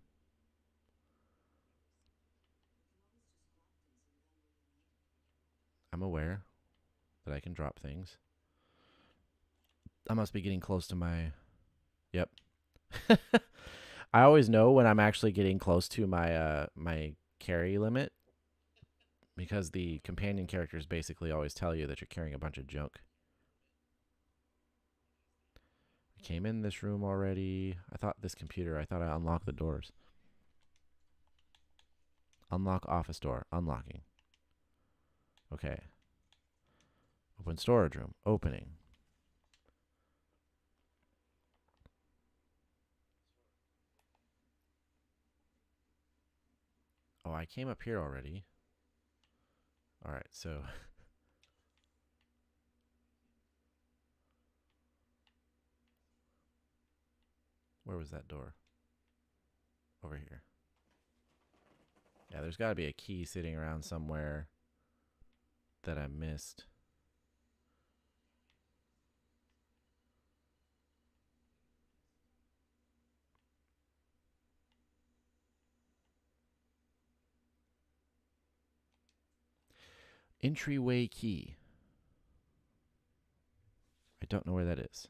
I'm aware that I can drop things. I must be getting close to my... Yep. I always know when I'm actually getting close to my my carry limit, because the companion characters basically always tell you that you're carrying a bunch of junk. I came in this room already. I thought I unlocked the doors. Unlock office door. Unlocking. Okay. Open storage room. Opening. Oh, I came up here already. Alright, so... Where was that door? Over here. Yeah, there's got to be a key sitting around somewhere that I missed. Entryway key. I don't know where that is.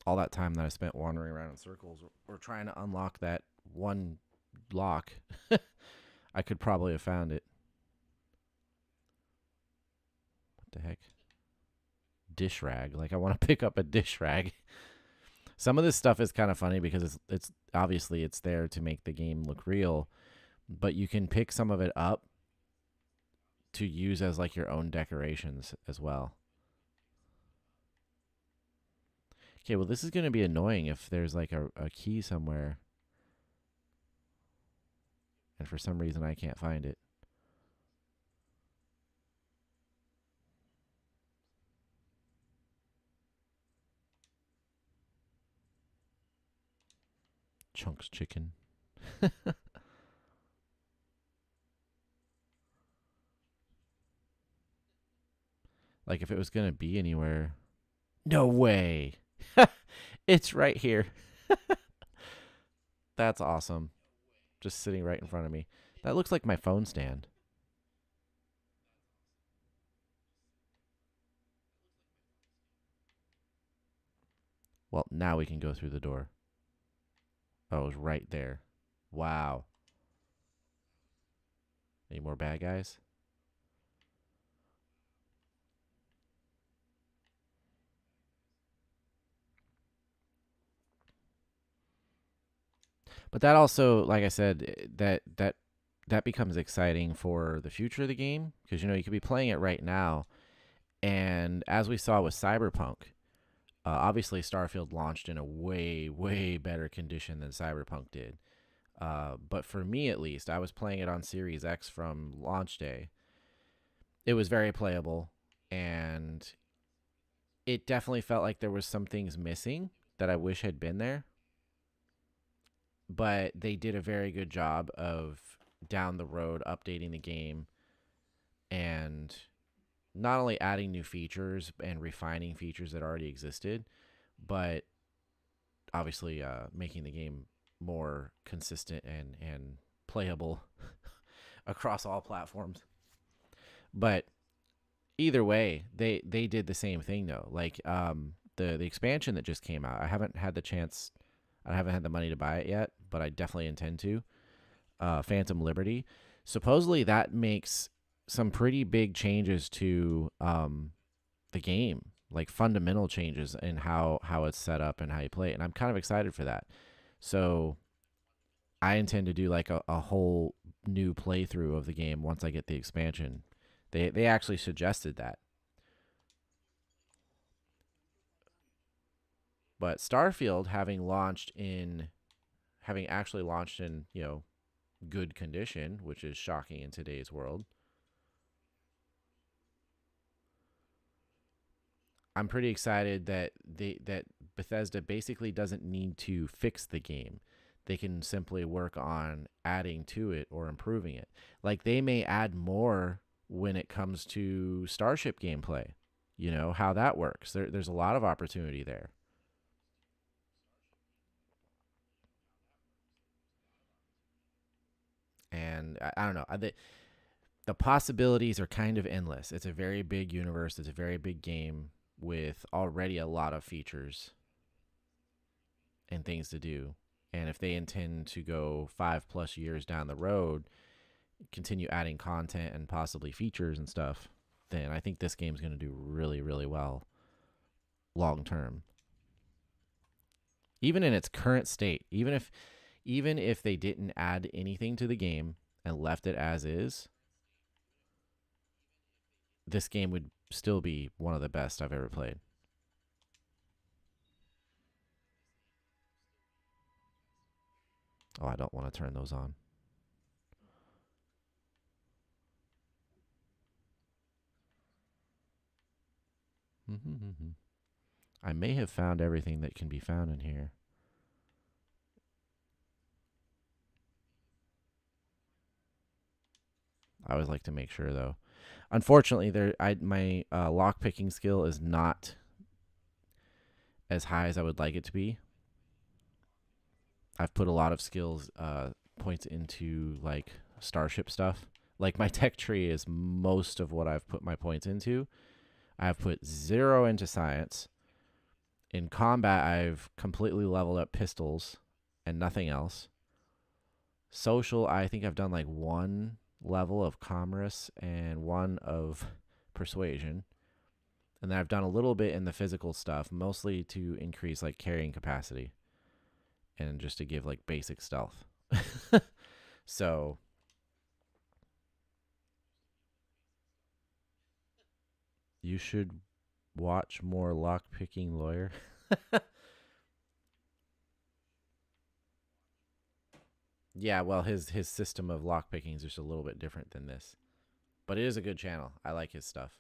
All that time that I spent wandering around in circles or trying to unlock that one lock, I could probably have found it. What the heck? Dish rag. Like I want to pick up a dish rag. Some of this stuff is kind of funny because it's obviously it's there to make the game look real, but you can pick some of it up to use as like your own decorations as well. Okay, well this is going to be annoying if there's like a key somewhere and for some reason I can't find it. Chunks chicken. Like if it was going to be anywhere. No way. It's right here. That's awesome. Just sitting right in front of me. That looks like my phone stand. Well, now we can go through the door. Oh, it was right there. Wow. Any more bad guys? But that also, like I said, that becomes exciting for the future of the game because you could be playing it right now, and as we saw with Cyberpunk, obviously Starfield launched in a way better condition than Cyberpunk did. But for me at least, I was playing it on Series X from launch day. It was very playable, and it definitely felt like there was some things missing that I wish had been there. But they did a very good job of down the road updating the game and not only adding new features and refining features that already existed, but obviously making the game more consistent and playable across all platforms. But either way, they did the same thing though. Like the expansion that just came out, I haven't had the money to buy it yet, but I definitely intend to. Phantom Liberty. Supposedly that makes some pretty big changes to the game, like fundamental changes in how it's set up and how you play it. And I'm kind of excited for that. So I intend to do like a whole new playthrough of the game once I get the expansion. They actually suggested that. But Starfield having actually launched in, good condition, which is shocking in today's world. I'm pretty excited that Bethesda basically doesn't need to fix the game. They can simply work on adding to it or improving it. Like they may add more when it comes to Starship gameplay. How that works. There's a lot of opportunity there. And I don't know. The possibilities are kind of endless. It's a very big universe. It's a very big game with already a lot of features and things to do. And if they intend to go 5+ years down the road, continue adding content and possibly features and stuff, then I think this game's going to do really, really well long term. Even in its current state, even if they didn't add anything to the game and left it as is, this game would still be one of the best I've ever played. Oh, I don't want to turn those on. I may have found everything that can be found in here. I always like to make sure, though. Unfortunately, my lock picking skill is not as high as I would like it to be. I've put a lot of skills points into like starship stuff. Like my tech tree is most of what I've put my points into. I've put 0 into science. In combat, I've completely leveled up pistols and nothing else. Social, I think I've done like one level of commerce and one of persuasion. And then I've done a little bit in the physical stuff, mostly to increase like carrying capacity and just to give like basic stealth. So you should watch more lockpicking lawyer. Yeah, well, his system of lockpicking is just a little bit different than this, but it is a good channel. I like his stuff.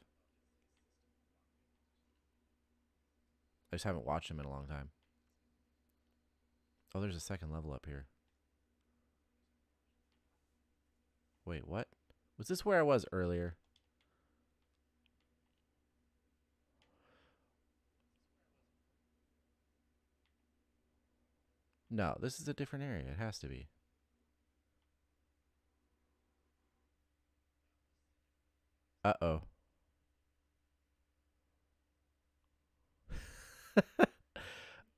I just haven't watched him in a long time. Oh, there's a second level up here. Wait, what? Was this where I was earlier? No, this is a different area. It has to be. Uh-oh.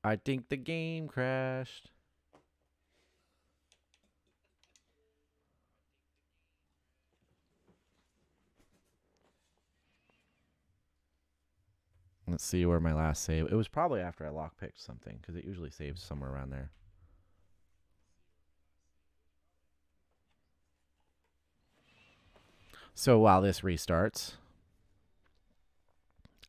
I think the game crashed. Let's see where my last save. It was probably after I lockpicked something, because it usually saves somewhere around there. So while this restarts,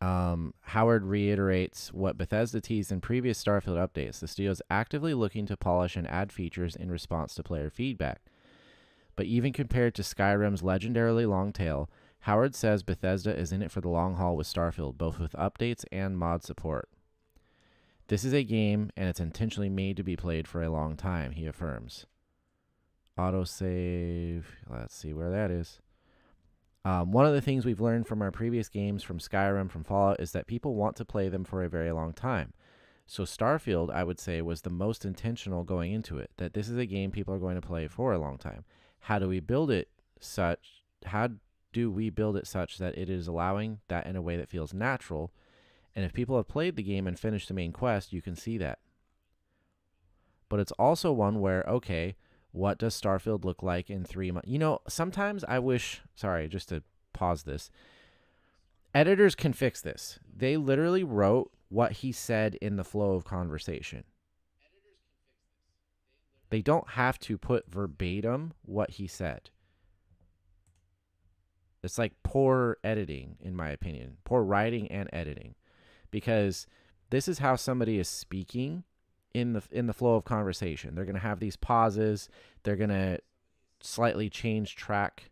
Howard reiterates what Bethesda teased in previous Starfield updates. The studio is actively looking to polish and add features in response to player feedback. But even compared to Skyrim's legendarily long tail, Howard says Bethesda is in it for the long haul with Starfield, both with updates and mod support. This is a game, and it's intentionally made to be played for a long time, he affirms. Autosave. Let's see where that is. One of the things we've learned from our previous games, from Skyrim, from Fallout, is that people want to play them for a very long time. So Starfield, I would say, was the most intentional going into it, that this is a game people are going to play for a long time. How do we build it such? How do we build it such that it is allowing that in a way that feels natural? And if people have played the game and finished the main quest, you can see that. But it's also one where, okay, what does Starfield look like in 3 months? You know, sometimes I wish, sorry, just to pause this, editors can fix this. They literally wrote what he said in the flow of conversation. They don't have to put verbatim what he said. It's like poor editing, in my opinion, poor writing and editing, because this is how somebody is speaking in the flow of conversation. They're going to have these pauses. They're going to slightly change track.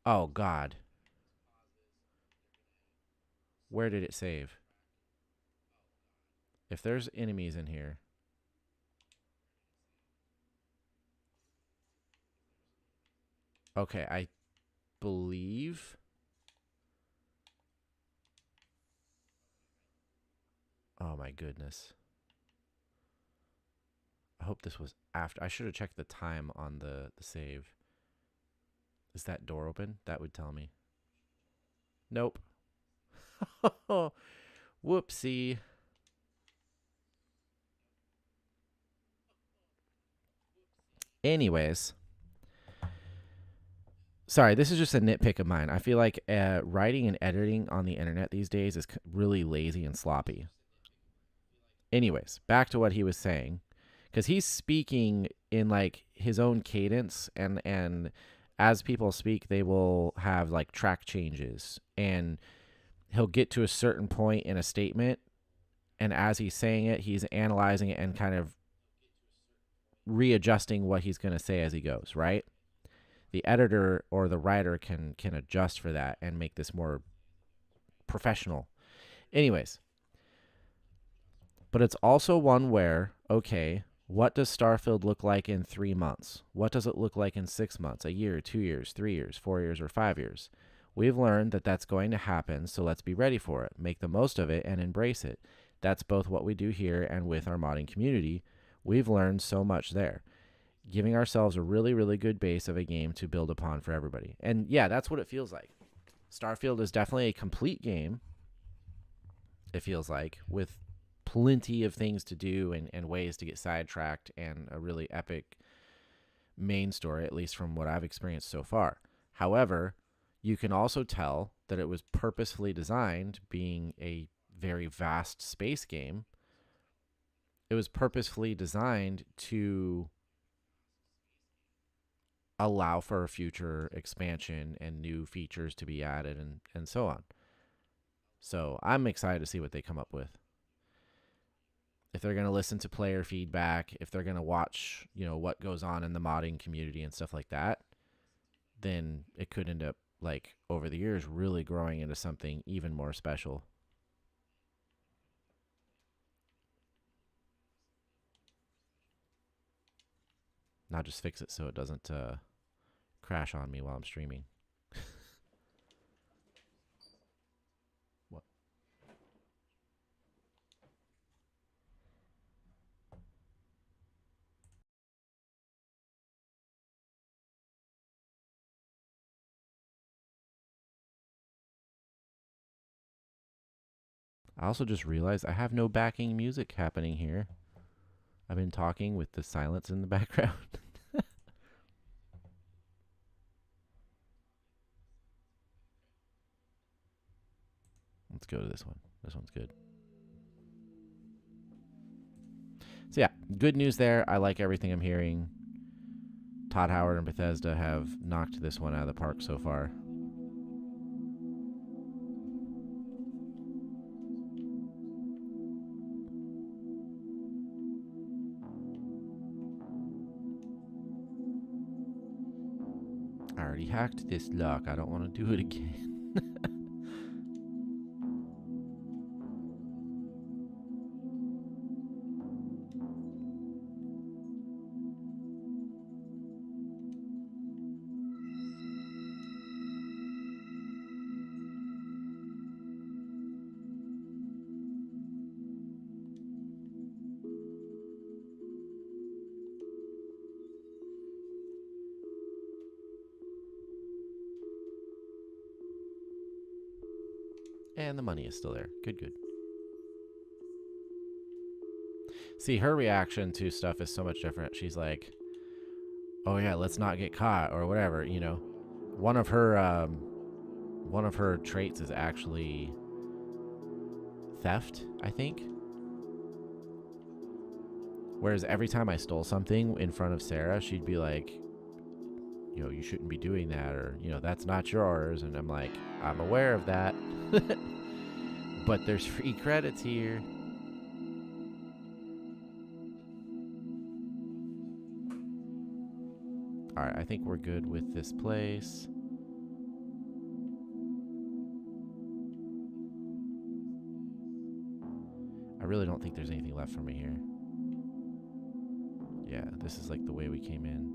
Oh God, where did it save? If there's enemies in here, okay, I believe. Oh my goodness. I hope this was after. I should have checked the time on the save. Is that door open? That would tell me. Nope. Whoopsie. Anyways, sorry, this is just a nitpick of mine. I feel like writing and editing on the internet these days is really lazy and sloppy. Anyways, back to what he was saying, because he's speaking in like his own cadence, and as people speak, they will have like track changes, and he'll get to a certain point in a statement, and as he's saying it, he's analyzing it and kind of readjusting what he's going to say as he goes, right? The editor or the writer can adjust for that and make this more professional. Anyways, but it's also one where, okay, what does Starfield look like in 3 months? What does it look like in 6 months, a year, 2 years, 3 years, 4 years, or 5 years? We've learned that that's going to happen, so let's be ready for it, make the most of it, and embrace it. That's both what we do here and with our modding community. We've learned so much there, giving ourselves a really, really good base of a game to build upon for everybody. And yeah, that's what it feels like. Starfield is definitely a complete game, it feels like, with plenty of things to do and ways to get sidetracked, and a really epic main story, at least from what I've experienced so far. However, you can also tell that it was purposefully designed, being a very vast space game. It was purposefully designed to allow for a future expansion and new features to be added and so on. So I'm excited to see what they come up with. If they're going to listen to player feedback, if they're going to watch, what goes on in the modding community and stuff like that, then it could end up, like, over the years, really growing into something even more special. Not just fix it so it doesn't crash on me while I'm streaming. What? I also just realized I have no backing music happening here. I've been talking with the silence in the background. Let's go to this one. This one's good. So yeah, good news there. I like everything I'm hearing. Todd Howard and Bethesda have knocked this one out of the park so far. I already hacked this lock. I don't want to do it again. And the money is still there. Good, good. See, her reaction to stuff is so much different. She's like, oh yeah, let's not get caught or whatever, One of her traits is actually theft, I think. Whereas every time I stole something in front of Sarah, she'd be like, you shouldn't be doing that, or, that's not yours. And I'm like, I'm aware of that. But there's free credits here. Alright, I think we're good with this place. I really don't think there's anything left for me here. Yeah, this is like the way we came in.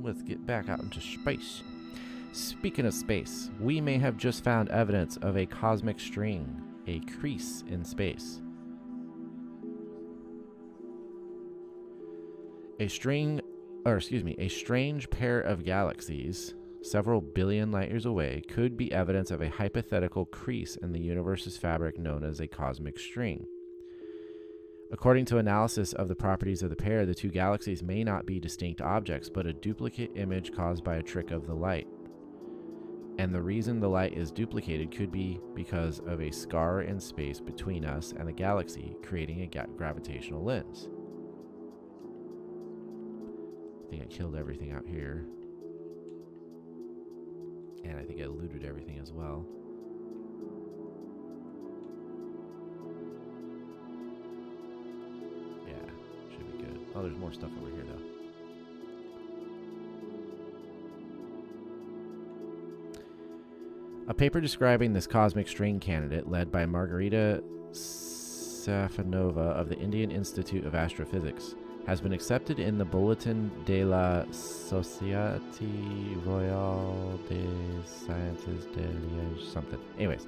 Let's get back out into space. Speaking of space, we may have just found evidence of a cosmic string, a crease in space. A strange pair of galaxies, several billion light years away, could be evidence of a hypothetical crease in the universe's fabric known as a cosmic string. According to analysis of the properties of the pair, the two galaxies may not be distinct objects, but a duplicate image caused by a trick of the light. And the reason the light is duplicated could be because of a scar in space between us and the galaxy, creating a gravitational lens. I think I killed everything out here. And I think I looted everything as well. Yeah, should be good. Oh, there's more stuff over here, though. A paper describing this cosmic string candidate, led by Margarita Safanova of the Indian Institute of Astrophysics, has been accepted in the Bulletin de la Société Royale des Sciences de Liège something. Anyways,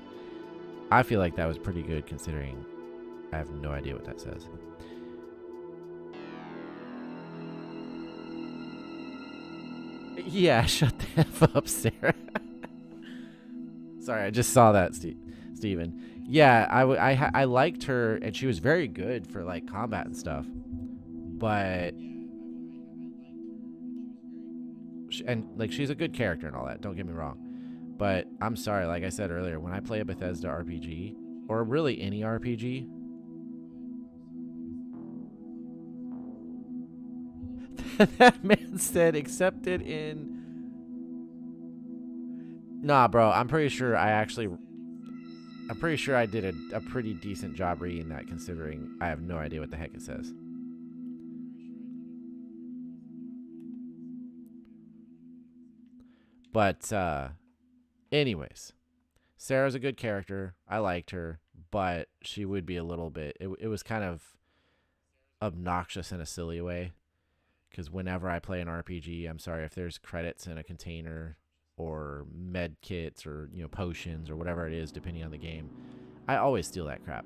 I feel like that was pretty good considering I have no idea what that says. Yeah, shut the F up, Sarah. Sorry, I just saw that, Steven. Yeah, I liked her, and she was very good for, like, combat and stuff. But... And, like, she's a good character and all that, don't get me wrong. But I'm sorry, like I said earlier, when I play a Bethesda RPG, or really any RPG... That man said accepted in... Nah, bro, I'm pretty sure I did a pretty decent job reading that, considering I have no idea what the heck it says. But, anyways, Sarah's a good character. I liked her, but she would be a little bit... It was kind of obnoxious in a silly way. Because whenever I play an RPG, I'm sorry, if there's credits in a container or med kits or, you know, potions or whatever it is, depending on the game, I always steal that crap.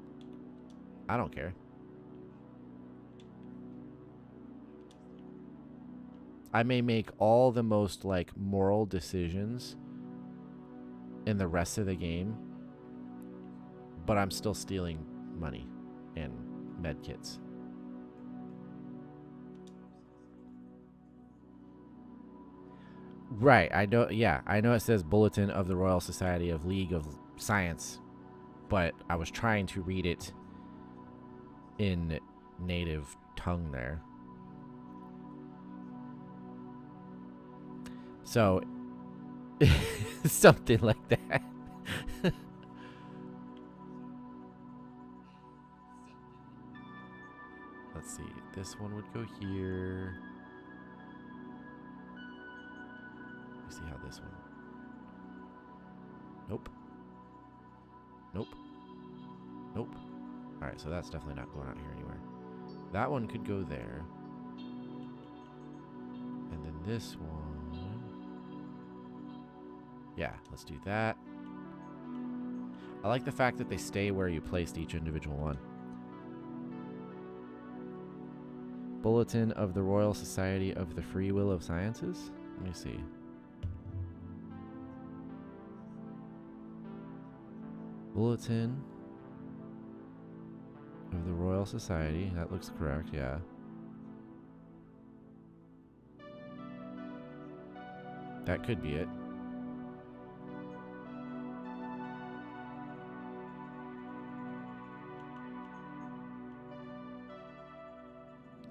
I don't care. I may make all the most, like, moral decisions in the rest of the game, but I'm still stealing money and med kits. Right, I know. Yeah, I know it says Bulletin of the Royal Society of League of Science, but I was trying to read it in native tongue there. So, something like that. Let's see. This one would go here. See how this one... Nope. Nope. Nope. Alright, so that's definitely not going out here anywhere. That one could go there. And then this one... Yeah, let's do that. I like the fact that they stay where you placed each individual one. Bulletin of the Royal Society of the Free Will of Sciences? Let me see. Bulletin of the Royal Society. That looks correct, yeah. That could be it.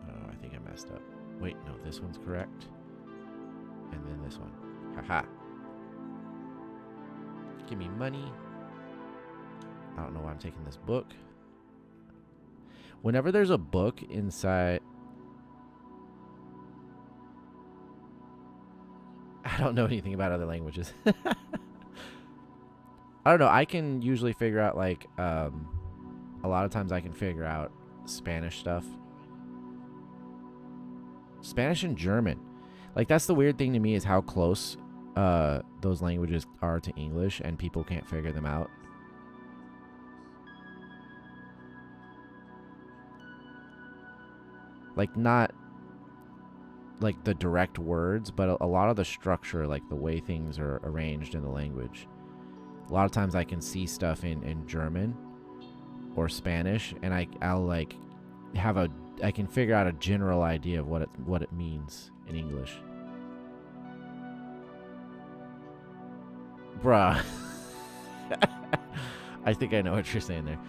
Oh, I think I messed up. Wait, no, this one's correct. And then this one. Haha. Give me money. I don't know why I'm taking this book. Whenever there's a book inside... I don't know anything about other languages. I don't know. I can usually figure out, like, a lot of times I can figure out Spanish stuff. Spanish and German. Like, that's the weird thing to me, is how close those languages are to English, and people can't figure them out. Like, not like the direct words, but a lot of the structure, like the way things are arranged in the language. A lot of times I can see stuff in German or Spanish, and I'll like have I can figure out a general idea of what it means in English. Bruh. I think I know what you're saying there.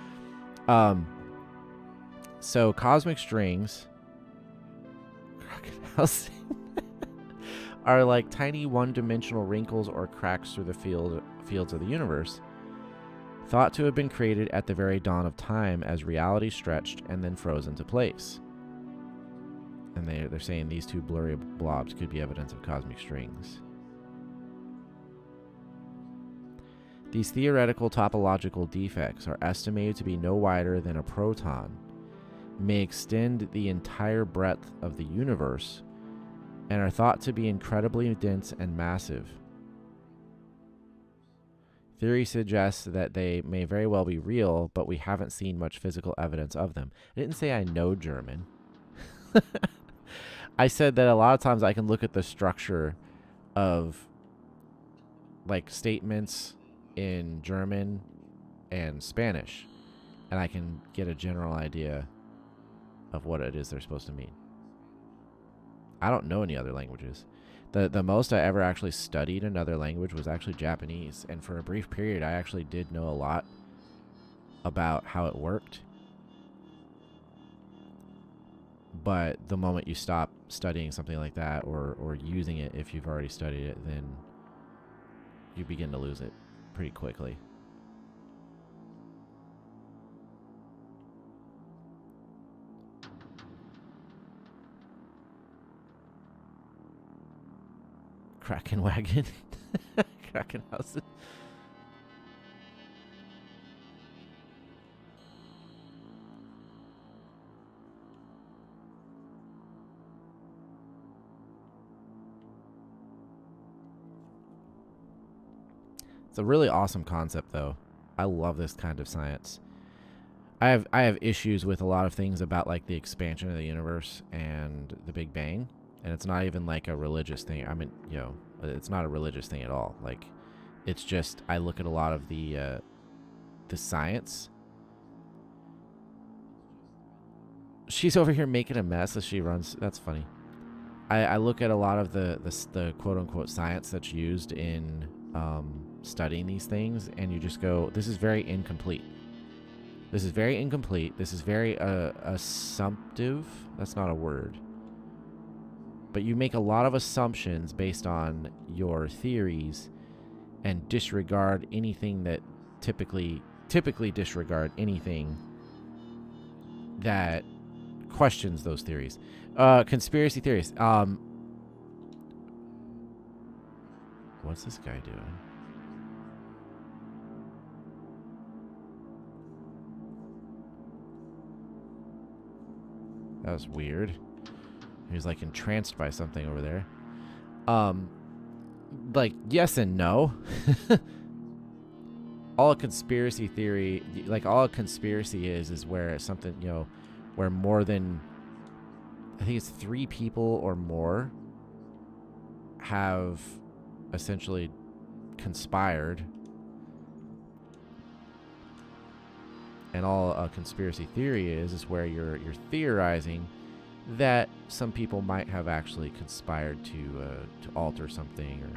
So cosmic strings are like tiny one-dimensional wrinkles or cracks through the fields of the universe, thought to have been created at the very dawn of time as reality stretched and then froze into place. And they're saying these two blurry blobs could be evidence of cosmic strings. These theoretical topological defects are estimated to be no wider than a proton, may extend the entire breadth of the universe, and are thought to be incredibly dense and massive. Theory suggests that they may very well be real, but we haven't seen much physical evidence of them. I didn't say I know German. I said that a lot of times I can look at the structure of like statements in German and Spanish, and I can get a general idea of what it is they're supposed to mean. I don't know any other languages. The most I ever actually studied another language was actually Japanese, and for a brief period I actually did know a lot about how it worked. But the moment you stop studying something like that, or using it if you've already studied it, then you begin to lose it pretty quickly. Kraken wagon. Kraken house. It's a really awesome concept, though. I love this kind of science. I have issues with a lot of things about like the expansion of the universe and the Big Bang, and it's not even like a religious thing. I mean, it's not a religious thing at all. Like, it's just I look at a lot of the science. She's over here making a mess as she runs. That's funny. I look at a lot of the quote unquote science that's used in studying these things, and you just go, this is very incomplete. This is very incomplete. This is very assumptive. That's not a word. But you make a lot of assumptions based on your theories and disregard anything that typically disregard anything that questions those theories. Conspiracy theories. What's this guy doing? That was weird. He was like entranced by something over there. Like, yes and no. All a conspiracy theory, like all a conspiracy is where something, where more than, I think it's 3 people or more have essentially conspired. And all a conspiracy theory is where you're theorizing that some people might have actually conspired to alter something or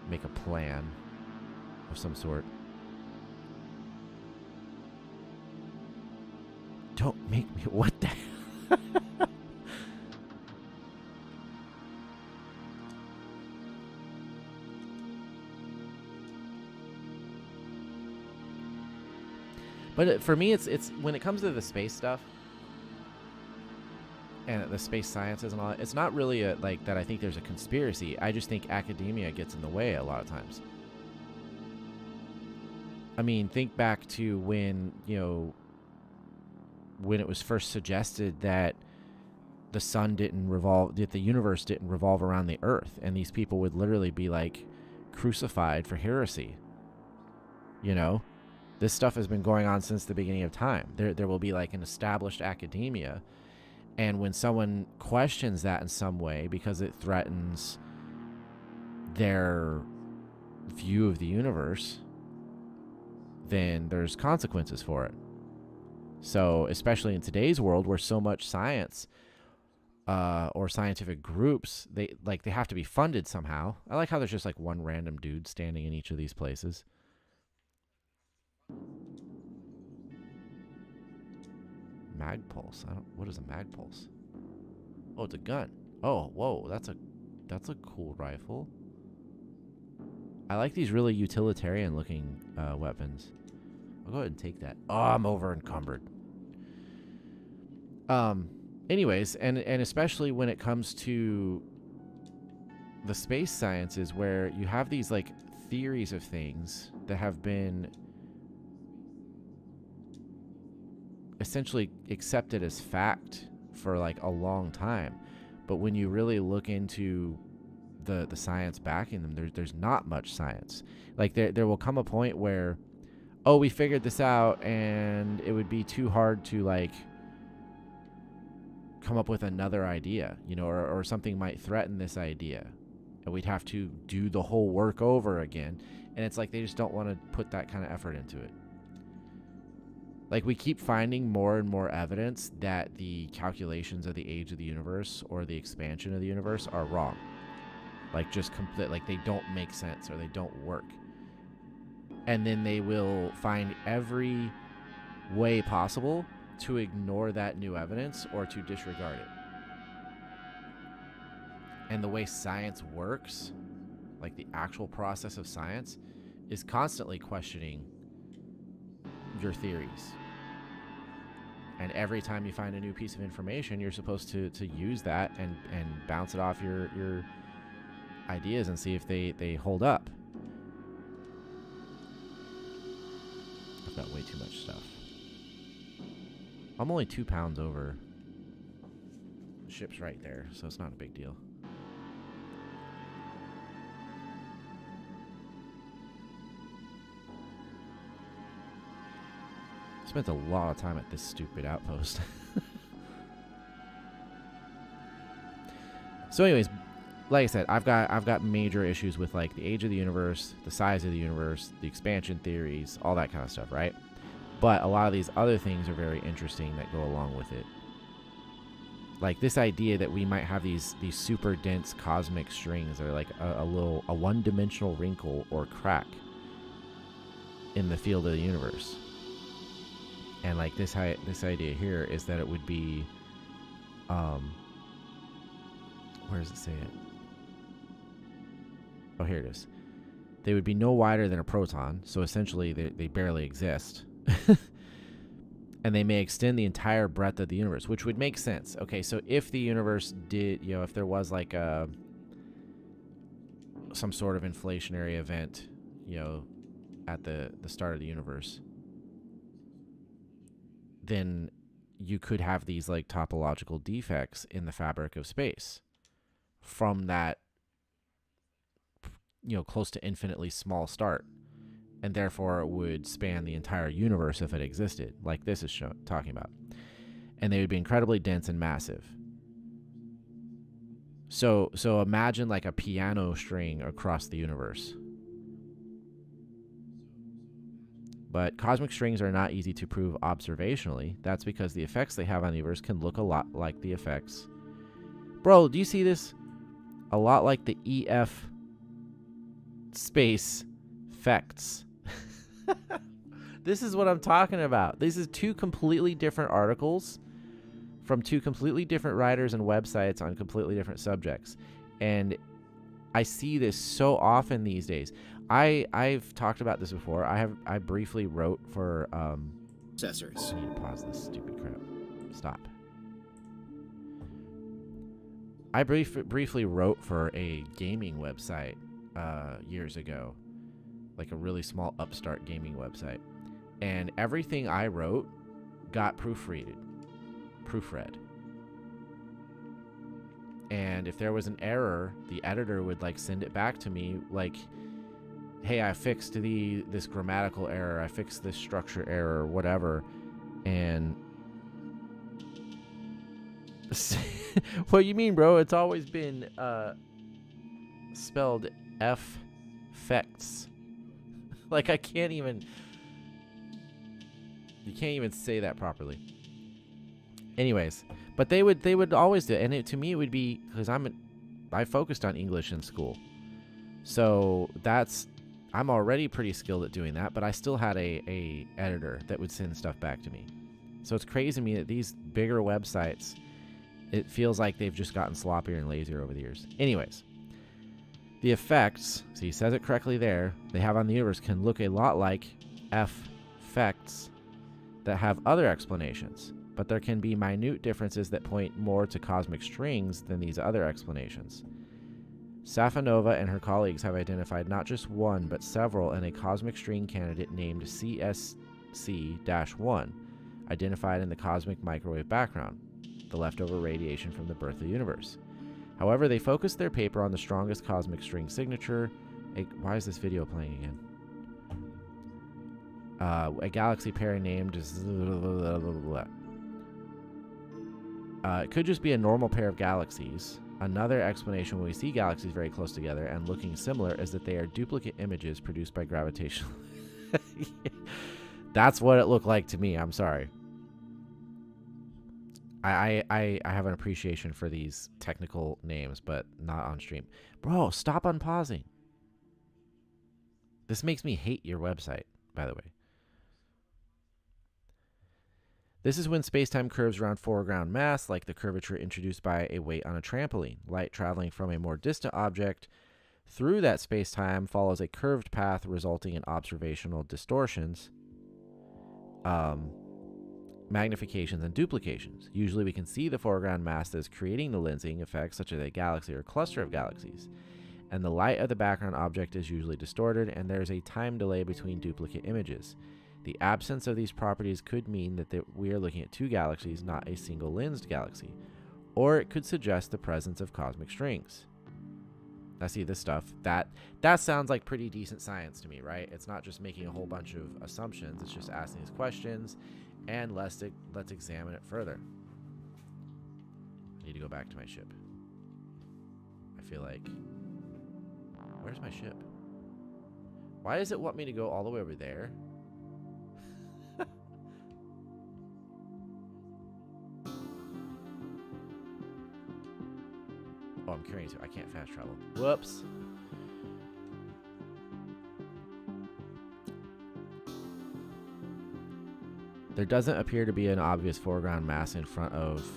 make a plan of some sort. Don't make me, what the But for me, it's when it comes to the space stuff and the space sciences and all that, it's not really like that I think there's a conspiracy. I just think academia gets in the way a lot of times. I mean, think back to when it was first suggested that the sun didn't revolve, that the universe didn't revolve around the earth, and these people would literally be like crucified for heresy. This stuff has been going on since the beginning of time. There will be like an established academia, and when someone questions that in some way because it threatens their view of the universe, then there's consequences for it. So, especially in today's world where so much science or scientific groups, they have to be funded somehow. I like how there's just like one random dude standing in each of these places. Mag pulse. What is a mag pulse? Oh, it's a gun. Oh, whoa, that's a cool rifle. I like these really utilitarian looking weapons. I'll go ahead and take that. Oh, I'm over encumbered. Anyways, and especially when it comes to the space sciences, where you have these like theories of things that have been essentially accepted as fact for like a long time, but when you really look into the science backing them, there's not much science. Like there will come a point where, oh, we figured this out, and it would be too hard to like come up with another idea, or something might threaten this idea. and we'd have to do the whole work over again. And it's like they just don't want to put that kind of effort into it. Like, we keep finding more and more evidence that the calculations of the age of the universe or the expansion of the universe are wrong. Like, just complete, like, they don't make sense or they don't work. And then they will find every way possible to ignore that new evidence or to disregard it. And the way science works, like the actual process of science, is constantly questioning your theories. And every time you find a new piece of information, you're supposed to use that and bounce it off your ideas and see if they hold up. I've got way too much stuff. I'm only 2 pounds over. The ship's right there, so it's not a big deal. Spent a lot of time at this stupid outpost. So anyways, like I said, I've got major issues with like the age of the universe, the size of the universe, the expansion theories, all that kind of stuff, right? But a lot of these other things are very interesting that go along with it. Like this idea that we might have these super dense cosmic strings that are like a one-dimensional wrinkle or crack in the field of the universe. And like this idea here is that it would be, where does it say it? Oh, here it is. They would be no wider than a proton, so essentially they barely exist. And they may extend the entire breadth of the universe, which would make sense. Okay, so if the universe did, if there was like some sort of inflationary event, at the start of the universe, then you could have these like topological defects in the fabric of space from that, close to infinitely small start. And therefore it would span the entire universe if it existed, like this is talking about. And they would be incredibly dense and massive. So imagine like a piano string across the universe. But cosmic strings are not easy to prove observationally. That's because the effects they have on the universe can look a lot like the effects. Bro, do you see this? A lot like the EF space effects. This is what I'm talking about. This is 2 completely different articles from 2 completely different writers and websites on completely different subjects. And I see this so often these days. I've talked about this before. I briefly wrote for Processors. I need to pause this stupid crap. Stop. I briefly wrote for a gaming website years ago, like a really small upstart gaming website, and everything I wrote got proofread. And if there was an error, the editor would like send it back to me like, hey, I fixed this grammatical error, I fixed this structure error, whatever. And what you mean, bro? It's always been spelled effects. Like you can't even say that properly. Anyways, but they would always do it, and to me it would be because I focused on English in school, so I'm already pretty skilled at doing that, but I still had a editor that would send stuff back to me. So it's crazy to me that these bigger websites, it feels like they've just gotten sloppier and lazier over the years. Anyways, the effects, so he says it correctly there, they have on the universe can look a lot like effects that have other explanations, but there can be minute differences that point more to cosmic strings than these other explanations. Safonova and her colleagues have identified not just one, but several in a cosmic string candidate named CSC-1, identified in the cosmic microwave background, the leftover radiation from the birth of the universe. However, they focused their paper on the strongest cosmic string signature. Why is this video playing again? A galaxy pair named... it could just be a normal pair of galaxies. Another explanation when we see galaxies very close together and looking similar is that they are duplicate images produced by gravitational. That's what it looked like to me. I'm sorry. I have an appreciation for these technical names, but not on stream. Bro, stop unpausing. This makes me hate your website, by the way. This is when spacetime curves around foreground mass, like the curvature introduced by a weight on a trampoline. Light traveling from a more distant object through that spacetime follows a curved path, resulting in observational distortions, magnifications, and duplications. Usually we can see the foreground mass that is creating the lensing effect, such as a galaxy or cluster of galaxies. And the light of the background object is usually distorted, and there is a time delay between duplicate images. The absence of these properties could mean that we are looking at two galaxies, not a single lensed galaxy. Or it could suggest the presence of cosmic strings. I see this stuff. That sounds like pretty decent science to me, right? It's not just making a whole bunch of assumptions. It's just asking these questions, and let's examine it further. I need to go back to my ship. I feel like... Where's my ship? Why does it want me to go all the way over there? Oh, I'm carrying it. I can't fast travel. Whoops. There doesn't appear to be an obvious foreground mass in front of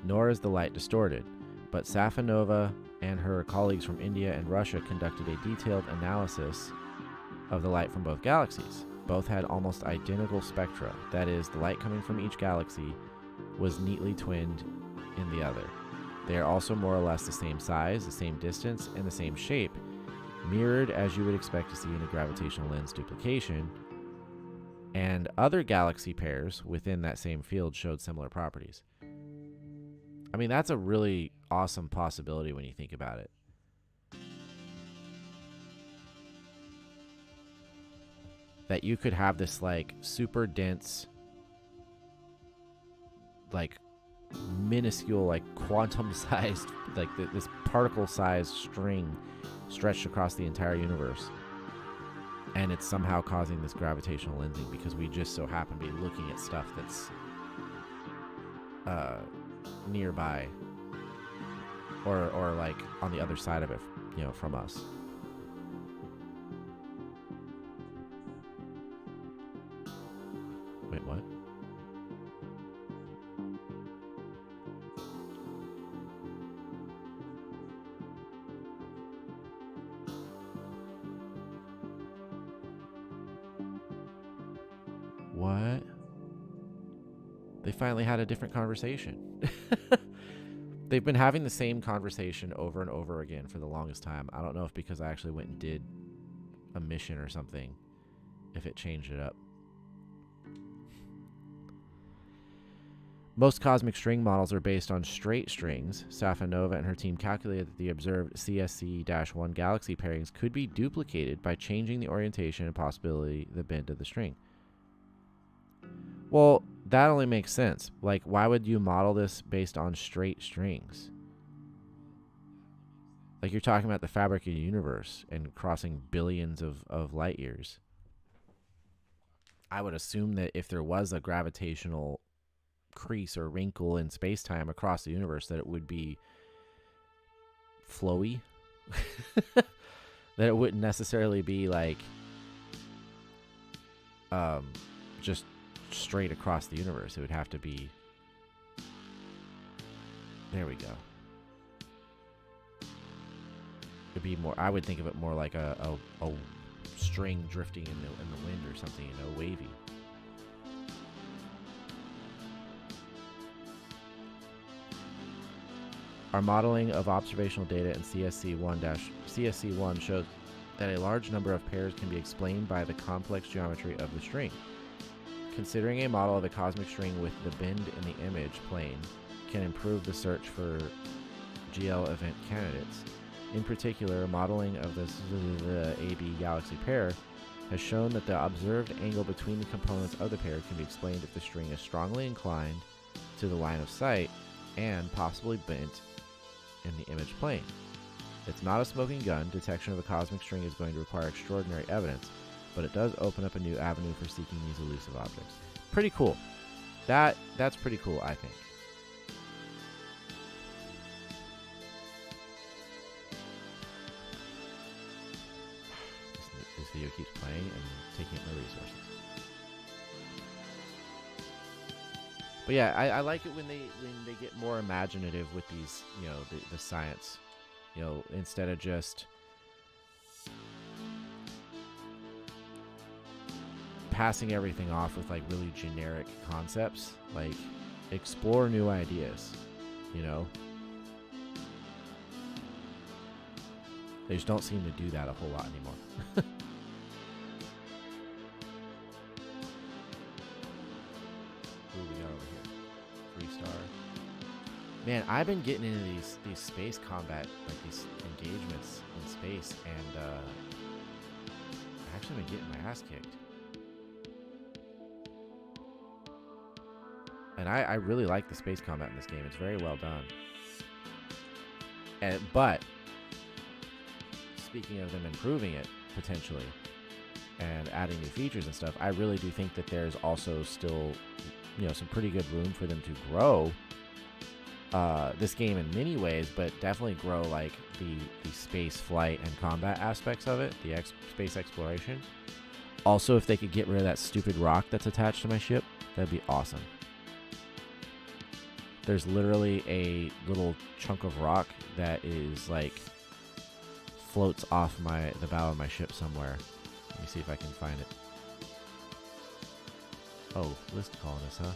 nor is the light distorted. But Safonova and her colleagues from India and Russia conducted a detailed analysis of the light from both galaxies. Both had almost identical spectra. That is, the light coming from each galaxy was neatly twinned in the other. They are also more or less the same size, the same distance, and the same shape, mirrored as you would expect to see in a gravitational lens duplication, and other galaxy pairs within that same field showed similar properties. I mean, that's a really awesome possibility when you think about it. That you could have this, like, super dense, like, minuscule, like, quantum-sized, like, this particle-sized string stretched across the entire universe. And it's somehow causing this gravitational lensing because we just so happen to be looking at stuff that's nearby or like on the other side of it, you know, from us. Wait, what? What? They finally had a different conversation. They've been having the same conversation over and over again for the longest time. I don't know if because I actually went and did a mission or something, if it changed it up. Most cosmic string models are based on straight strings. Safonova and her team calculated that the observed CSC-1 galaxy pairings could be duplicated by changing the orientation and possibly the bend of the string. Well, that only makes sense. Like, why would you model this based on straight strings? Like, you're talking about the fabric of the universe and crossing billions of light years. I would assume that if there was a gravitational crease or wrinkle in space-time across the universe, that it would be flowy. That it wouldn't necessarily be like just straight across the universe. It would have to be... There we go. It'd be more... I would think of it more like a string drifting in the wind or something, you know, wavy. Our modeling of observational data in CSC1 shows that a large number of pairs can be explained by the complex geometry of the string. Considering a model of a cosmic string with the bend in the image plane can improve the search for GL event candidates. In particular, modeling of the AB galaxy pair has shown that the observed angle between the components of the pair can be explained if the string is strongly inclined to the line of sight and possibly bent in the image plane. It's not a smoking gun. Detection of a cosmic string is going to require extraordinary evidence, but it does open up a new avenue for seeking these elusive objects. Pretty cool. That's pretty cool, I think. This video keeps playing and taking up my resources. But yeah, I like it when they get more imaginative with these, you know, the science. You know, instead of just passing everything off with like really generic concepts, like explore new ideas, you know. They just don't seem to do that a whole lot anymore. Who we got over here? 3-star. Man, I've been getting into these space combat, like these engagements in space, and I've actually been getting my ass kicked. And I really like the space combat in this game. It's very well done. But speaking of them improving it potentially and adding new features and stuff, I really do think that there's also still, you know, some pretty good room for them to grow this game in many ways, but definitely grow like the space flight and combat aspects of it, the space exploration. Also, if they could get rid of that stupid rock that's attached to my ship, that'd be awesome. There's literally a little chunk of rock that is like floats off the bow of my ship somewhere. Let me see if I can find it. Oh, list colonists, huh?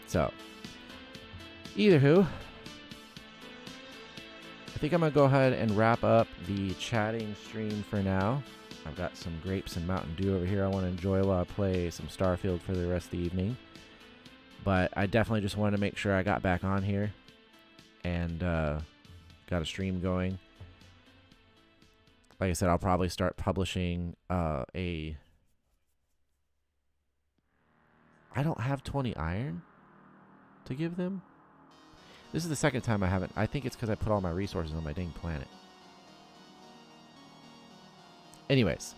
So, either who, I think I'm going to go ahead and wrap up the chatting stream for now. I've got some grapes and Mountain Dew over here I want to enjoy while I play some Starfield for the rest of the evening. But I definitely just wanted to make sure I got back on here and got a stream going. Like I said, I'll probably start publishing I don't have 20 iron to give them. This is the second time I haven't. I think it's because I put all my resources on my dang planet. Anyways,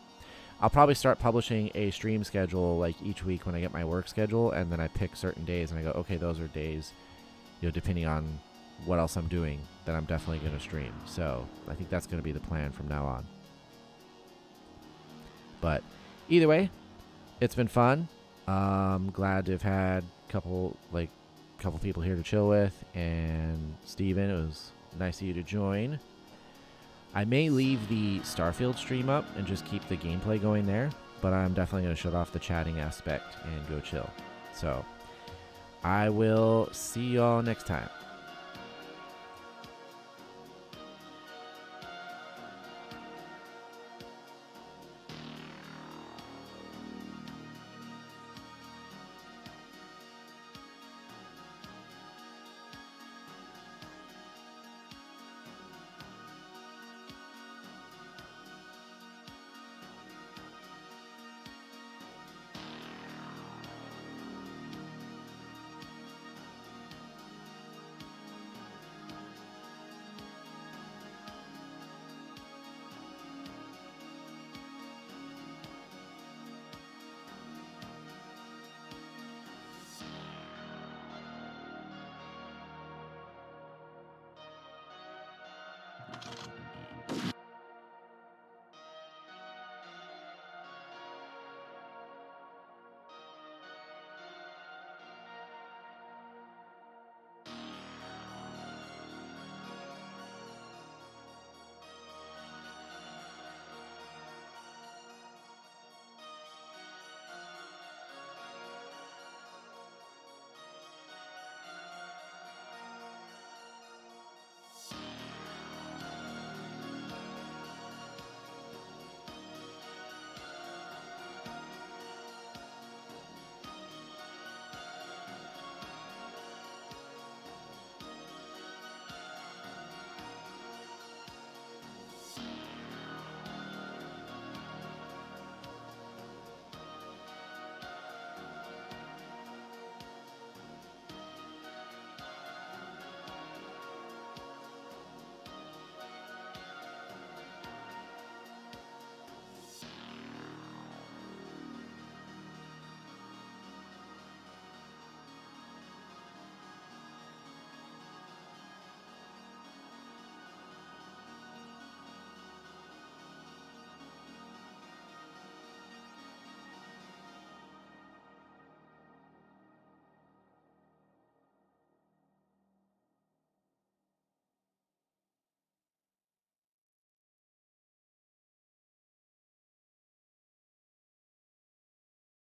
I'll probably start publishing a stream schedule like each week when I get my work schedule, and then I pick certain days and I go, okay, those are days, you know, depending on what else I'm doing, that I'm definitely going to stream. So I think that's going to be the plan from now on. But either way, it's been fun. Glad to have had a couple people here to chill with, and Steven, it was nice of you to join. I may leave the Starfield stream up and just keep the gameplay going there, but I'm definitely going to shut off the chatting aspect and go chill. So I will see y'all next time.